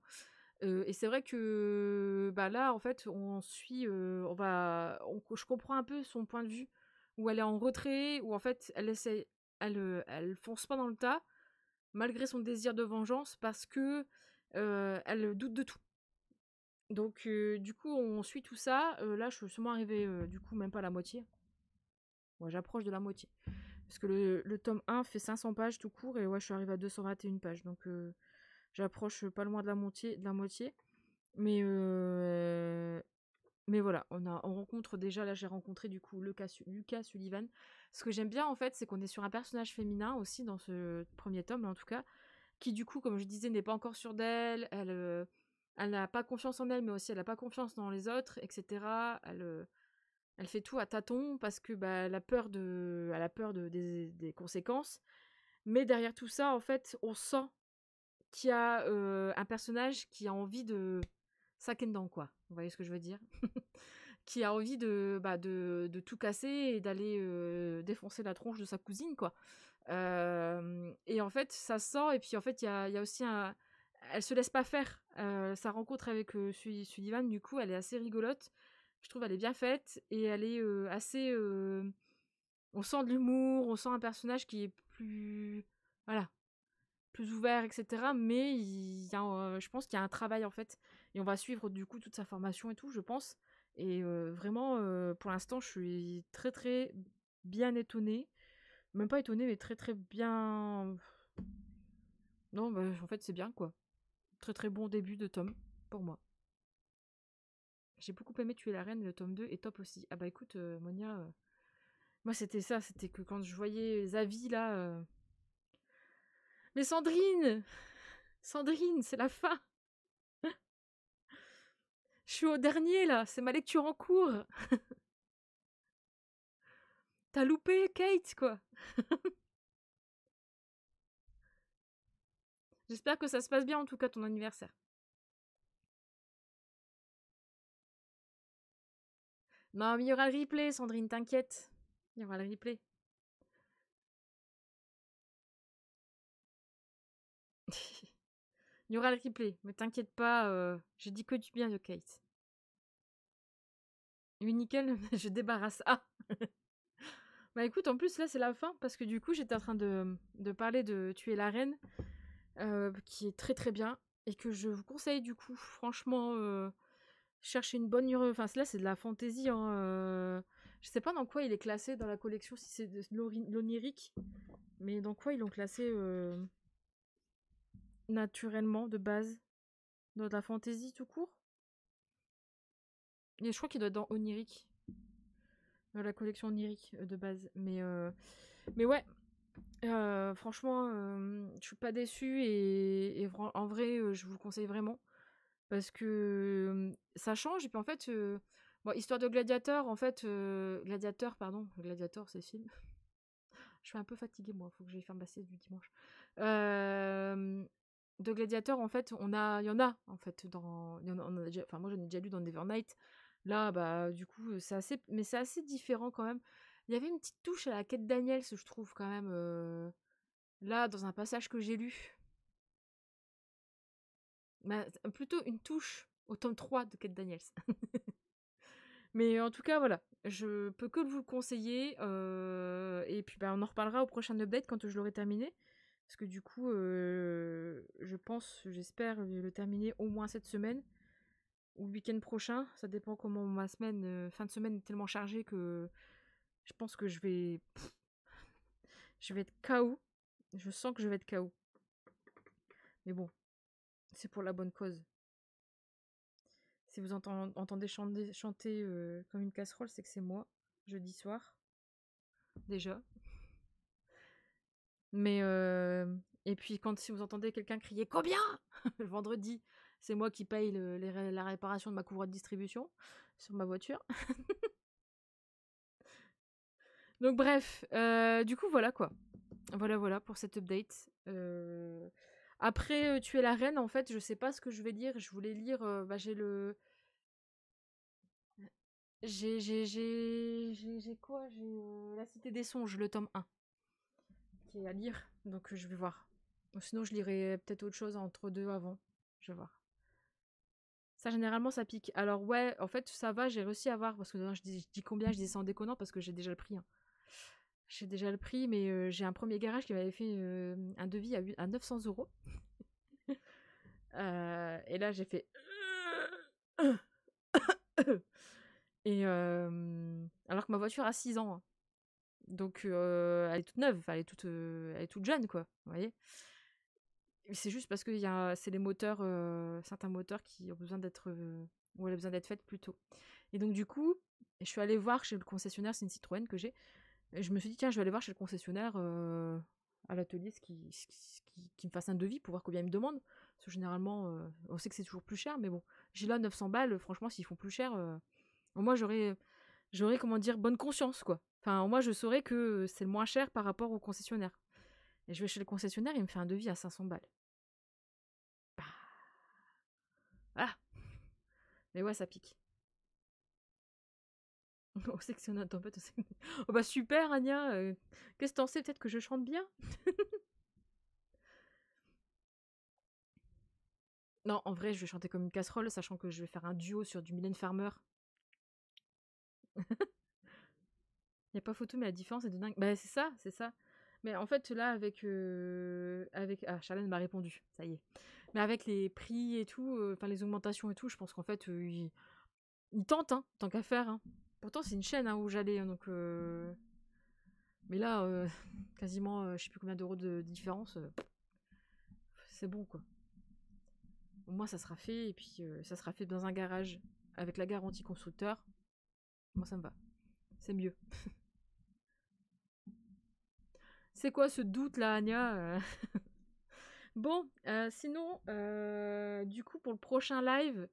Et c'est vrai que là en fait on suit, je comprends un peu son point de vue, où elle est en retrait, où en fait elle fonce pas dans le tas malgré son désir de vengeance, parce que elle doute de tout. Donc du coup on suit tout ça. Là je suis sûrement arrivée du coup même pas à la moitié. Ouais, j'approche de la moitié. Parce que le tome 1 fait 500 pages tout court, et ouais je suis arrivée à 221 pages. Donc j'approche pas loin de la moitié. Mais voilà, on rencontre déjà, là j'ai rencontré du coup Lucas Sullivan. Ce que j'aime bien en fait, c'est qu'on est sur un personnage féminin aussi dans ce premier tome, en tout cas, qui du coup, comme je disais, n'est pas encore sûre d'elle, elle n'a pas confiance en elle, mais aussi elle n'a pas confiance dans les autres, etc. Elle fait tout à tâtons parce que elle a peur des conséquences. Mais derrière tout ça, en fait, on sent qu'il y a un personnage qui a envie de dedans, quoi. Vous voyez ce que je veux dire? Qui a envie de tout casser et d'aller défoncer la tronche de sa cousine, quoi. Et en fait, ça sort, et puis en fait, il y a aussi elle se laisse pas faire. Sa rencontre avec Sullivan, du coup, elle est assez rigolote. Je trouve elle est bien faite et elle est assez... on sent de l'humour, on sent un personnage qui est plus... Voilà, plus ouvert, etc. Mais je pense qu'il y a un travail en fait. Et on va suivre du coup toute sa formation et tout, je pense. Et vraiment, pour l'instant, je suis très très bien étonnée. Même pas étonnée, mais très très bien... Non, bah, en fait, c'est bien quoi. Très très bon début de tome, pour moi. J'ai beaucoup aimé Tuer la Reine, le tome 2 est top aussi. Ah bah écoute, Monia, moi c'était ça, c'était que quand je voyais les avis là... Mais Sandrine! Sandrine, c'est la fin! Je suis au dernier là, c'est ma lecture en cours! T'as loupé, Kate, quoi! J'espère que ça se passe bien en tout cas ton anniversaire. Non, mais il y aura le replay, Sandrine, t'inquiète. Il y aura le replay. Il y aura le replay, mais t'inquiète pas, j'ai dit que du bien de Kate. Oui, nickel, je débarrasse. Ah! Bah écoute, en plus là c'est la fin, parce que du coup j'étais en train de parler de Tuer la Reine, qui est très très bien, et que je vous conseille du coup, franchement, chercher une bonne... Enfin là c'est de la fantasy, hein, je sais pas dans quoi il est classé dans la collection, si c'est de l'onirique, mais dans quoi ils l'ont classé naturellement, de base, dans de la fantasy tout court. Et je crois qu'il doit être dans onirique, dans la collection onirique de base, mais ouais. Franchement, je suis pas déçue et en vrai, je vous le conseille vraiment parce que ça change. Et puis en fait, bon, Histoire de Gladiateur, en fait, Gladiateur, pardon, Gladiator, c'est le film. Je suis un peu fatiguée, moi, faut que j'aille faire ma sieste du dimanche. De Gladiator, en fait, il y en a, en fait, on a déjà, enfin, moi j'en ai déjà lu dans Nevernight. Là, bah, du coup, mais c'est assez différent quand même. Il y avait une petite touche à la Quête Daniels, je trouve, quand même. Là, dans un passage que j'ai lu, bah, plutôt une touche au tome 3 de Kate Daniels. Mais en tout cas, voilà, je peux que vous le conseiller. Et puis, bah, on en reparlera au prochain update quand je l'aurai terminé. Parce que du coup, je pense, j'espère le terminer au moins cette semaine ou le week-end prochain. Ça dépend comment ma semaine, fin de semaine est tellement chargée que je pense que je vais être KO. Je sens que je vais être KO. Mais bon, c'est pour la bonne cause. Si vous entendez chanter comme une casserole, c'est que c'est moi, jeudi soir, déjà. Mais et puis si vous entendez quelqu'un crier combien le vendredi, c'est moi qui paye la réparation de ma couvre de distribution sur ma voiture. Donc bref, du coup voilà quoi. Voilà pour cette update. Après Tuer la Reine, en fait, je sais pas ce que je vais lire. Je voulais lire, bah, j'ai quoi? J'ai La Cité des Songes, le tome 1, qui est à lire, donc je vais voir. Ou sinon, je lirai peut-être autre chose entre deux avant. Je vais voir. Ça, généralement, ça pique. Alors, ouais, en fait, ça va, j'ai réussi à voir, parce que je dis combien, je dis ça en déconnant, parce que j'ai déjà le prix. Hein. J'ai déjà le prix, mais j'ai un premier garage qui m'avait fait un devis à 900 euros. Et là, j'ai fait. Et alors que ma voiture a 6 ans. Hein. Donc, elle est toute neuve, enfin, elle est toute jeune, quoi. Vous voyez? C'est juste parce que c'est les moteurs, certains moteurs qui ont besoin d'être, où elle a besoin d'être faite plus tôt. Et donc, du coup, je suis allée voir chez le concessionnaire, c'est une Citroën que j'ai. Et je me suis dit, tiens, je vais aller voir chez le concessionnaire à l'atelier, qui me fasse un devis pour voir combien il me demande. Parce que généralement, on sait que c'est toujours plus cher, mais bon, j'ai là 900 balles, franchement, s'ils font plus cher, moi, j'aurais, comment dire, bonne conscience, quoi. Enfin, moi, je saurais que c'est le moins cher par rapport au concessionnaire. Et je vais chez le concessionnaire, il me fait un devis à 500 balles. Bah, voilà. Mais ouais, ça pique. Au sectionnaire de tempête. Oh bah super, Anya. Qu'est-ce que t'en sais? Peut-être que je chante bien? Non, en vrai, je vais chanter comme une casserole, sachant que je vais faire un duo sur du Mylène Farmer. Il n'y a pas photo, mais la différence est de dingue. Bah, c'est ça, c'est ça. Mais en fait, là, Ah, Charlène m'a répondu, ça y est. Mais avec les prix et tout, enfin les augmentations et tout, je pense qu'en fait, ils tentent, hein, tant qu'à faire. Hein. Pourtant, c'est une chaîne hein, où j'allais, hein, donc... Mais là, quasiment, je sais plus combien d'euros de différence. C'est bon, quoi. Au moins, ça sera fait, et puis ça sera fait dans un garage, avec la garantie constructeur. Moi, ça me va. C'est mieux. C'est quoi ce doute là, Anya? Bon, sinon, du coup, pour le prochain live,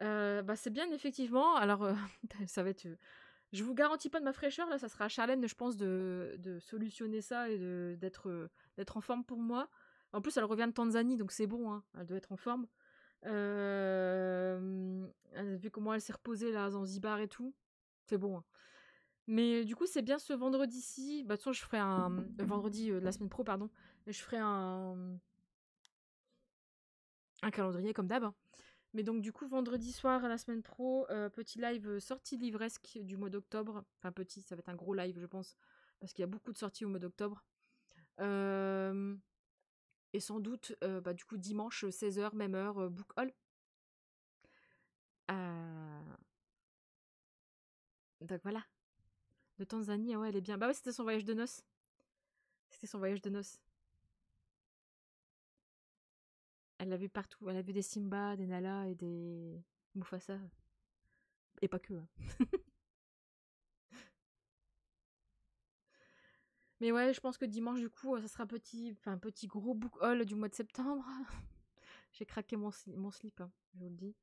bah, c'est bien effectivement. Alors, ça va être. Je vous garantis pas de ma fraîcheur, là, ça sera à Charlène, je pense, de solutionner ça et d'être en forme pour moi. En plus, elle revient de Tanzanie, donc c'est bon, hein, elle doit être en forme. Vu comment elle s'est reposée là à Zanzibar et tout, c'est bon. Hein. Mais du coup, c'est bien ce vendredi-ci. Bah, de toute façon, je ferai un. Vendredi de la semaine pro, pardon. Je ferai un calendrier comme d'hab. Hein. Mais donc, du coup, vendredi soir, la semaine pro, petit live sortie livresque du mois d'octobre. Enfin, petit, ça va être un gros live, je pense. Parce qu'il y a beaucoup de sorties au mois d'octobre. Et sans doute, bah, du coup, dimanche, 16h, même heure, book haul. Donc voilà. De Tanzanie, ouais, elle est bien. Bah ouais, c'était son voyage de noces. C'était son voyage de noces. Elle l'a vu partout. Elle a vu des Simba, des Nala et des Mufasa. Et pas que. Hein. Mais ouais, je pense que dimanche, du coup, ça sera petit gros book haul du mois de septembre. J'ai craqué mon slip, hein, je vous le dis.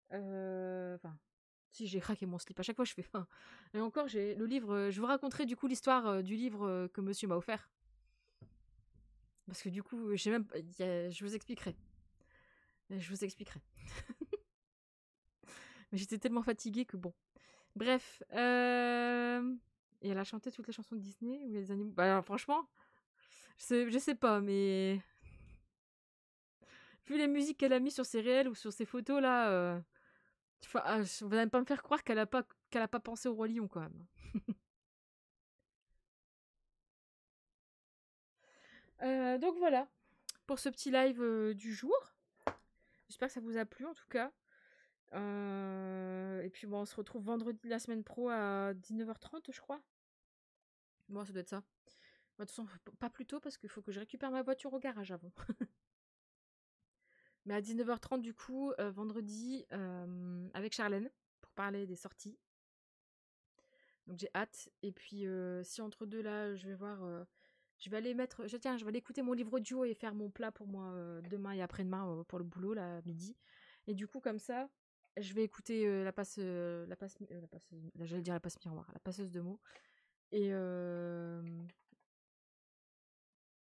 Enfin, si j'ai craqué mon slip, à chaque fois je fais. Et encore, j'ai le livre. Je vous raconterai du coup l'histoire du livre que monsieur m'a offert. Parce que du coup, j'ai même. Je vous expliquerai. Je vous expliquerai. Mais j'étais tellement fatiguée que bon. Bref. Et elle a chanté toutes les chansons de Disney où il y a des animaux. Bah, alors, franchement, je sais pas, mais. Vu les musiques qu'elle a mis sur ses réels ou sur ses photos là. Vous n'allez pas me faire croire qu'elle a pas pensé au Roi Lion quand même. Donc voilà. Pour ce petit live du jour. J'espère que ça vous a plu en tout cas. Et puis bon, on se retrouve vendredi la semaine pro à 19h30, je crois. Bon, ça doit être ça. De toute façon, pas plus tôt parce qu'il faut que je récupère ma voiture au garage avant. Mais à 19h30, du coup, vendredi, avec Charlène, pour parler des sorties. Donc j'ai hâte. Et puis, si entre deux, là, je vais voir. Je vais aller mettre. Je vais aller écouter mon livre audio et faire mon plat pour moi demain et après-demain pour le boulot, là, à midi. Et du coup, comme ça, je vais écouter la passeuse. Là, j'allais dire la passe miroir, la passeuse de mots.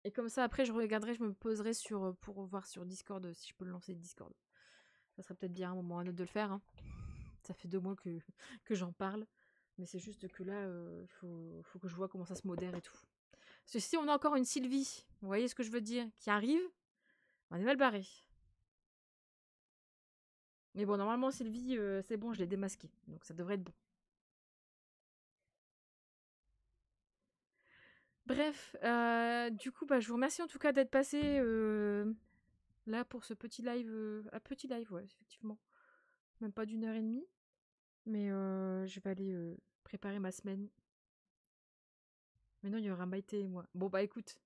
Et comme ça, après, je regarderai, je me poserai pour voir sur Discord si je peux le lancer Discord. Ça serait peut-être bien un moment ou un autre de le faire. Hein. Ça fait 2 mois que j'en parle. Mais c'est juste que là, faut que je vois comment ça se modère et tout. Parce que si on a encore une Sylvie, vous voyez ce que je veux dire, qui arrive, on est mal barré. Mais bon, normalement, Sylvie, c'est bon, je l'ai démasquée. Donc ça devrait être bon. Bref, du coup, bah, je vous remercie en tout cas d'être passé là pour ce petit live. Petit live, ouais, effectivement. Même pas d'1h30. Mais je vais aller préparer ma semaine. Mais non, il y aura Maïté et moi. Bon, bah écoute.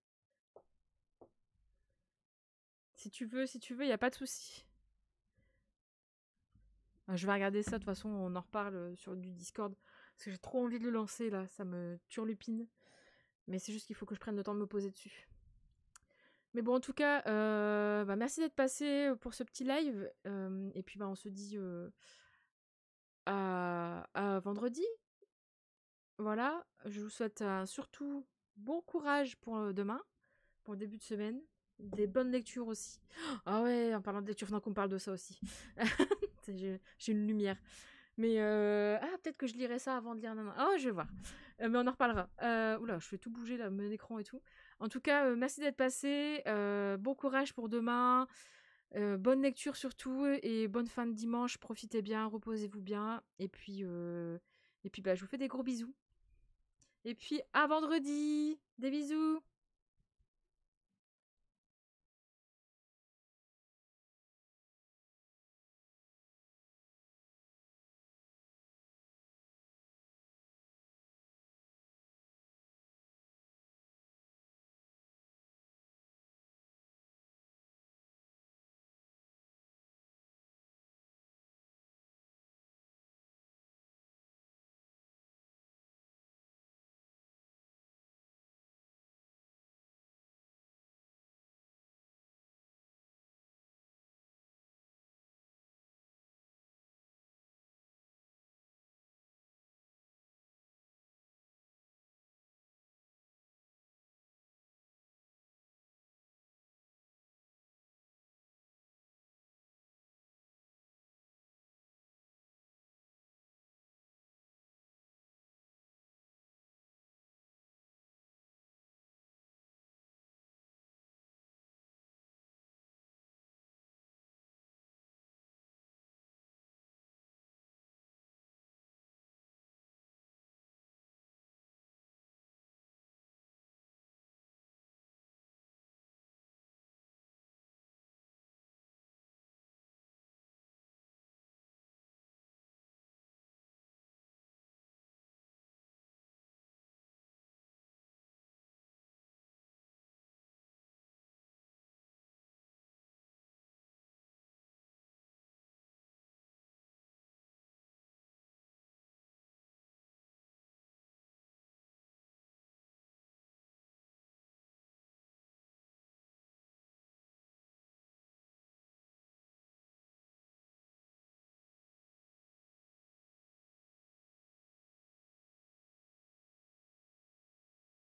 Si tu veux, il n'y a pas de souci. Je vais regarder ça, de toute façon, on en reparle sur du Discord. Parce que j'ai trop envie de le lancer là, ça me turlupine. Mais c'est juste qu'il faut que je prenne le temps de me poser dessus. Mais bon, en tout cas, bah, merci d'être passé pour ce petit live. Et puis, bah, on se dit à vendredi. Voilà, je vous souhaite surtout bon courage pour demain, pour le début de semaine. Des bonnes lectures aussi. Ah ouais, en parlant de lecture, il faut qu'on parle de ça aussi. J'ai une lumière. Mais peut-être que je lirai ça avant de lire. Non, non. Oh, je vais voir. Mais on en reparlera. Oula, je fais tout bouger là, mon écran et tout. En tout cas, merci d'être passé. Bon courage pour demain. Bonne lecture surtout et bonne fin de dimanche. Profitez bien, reposez-vous bien. Et puis, bah, je vous fais des gros bisous. Et puis, à vendredi. Des bisous.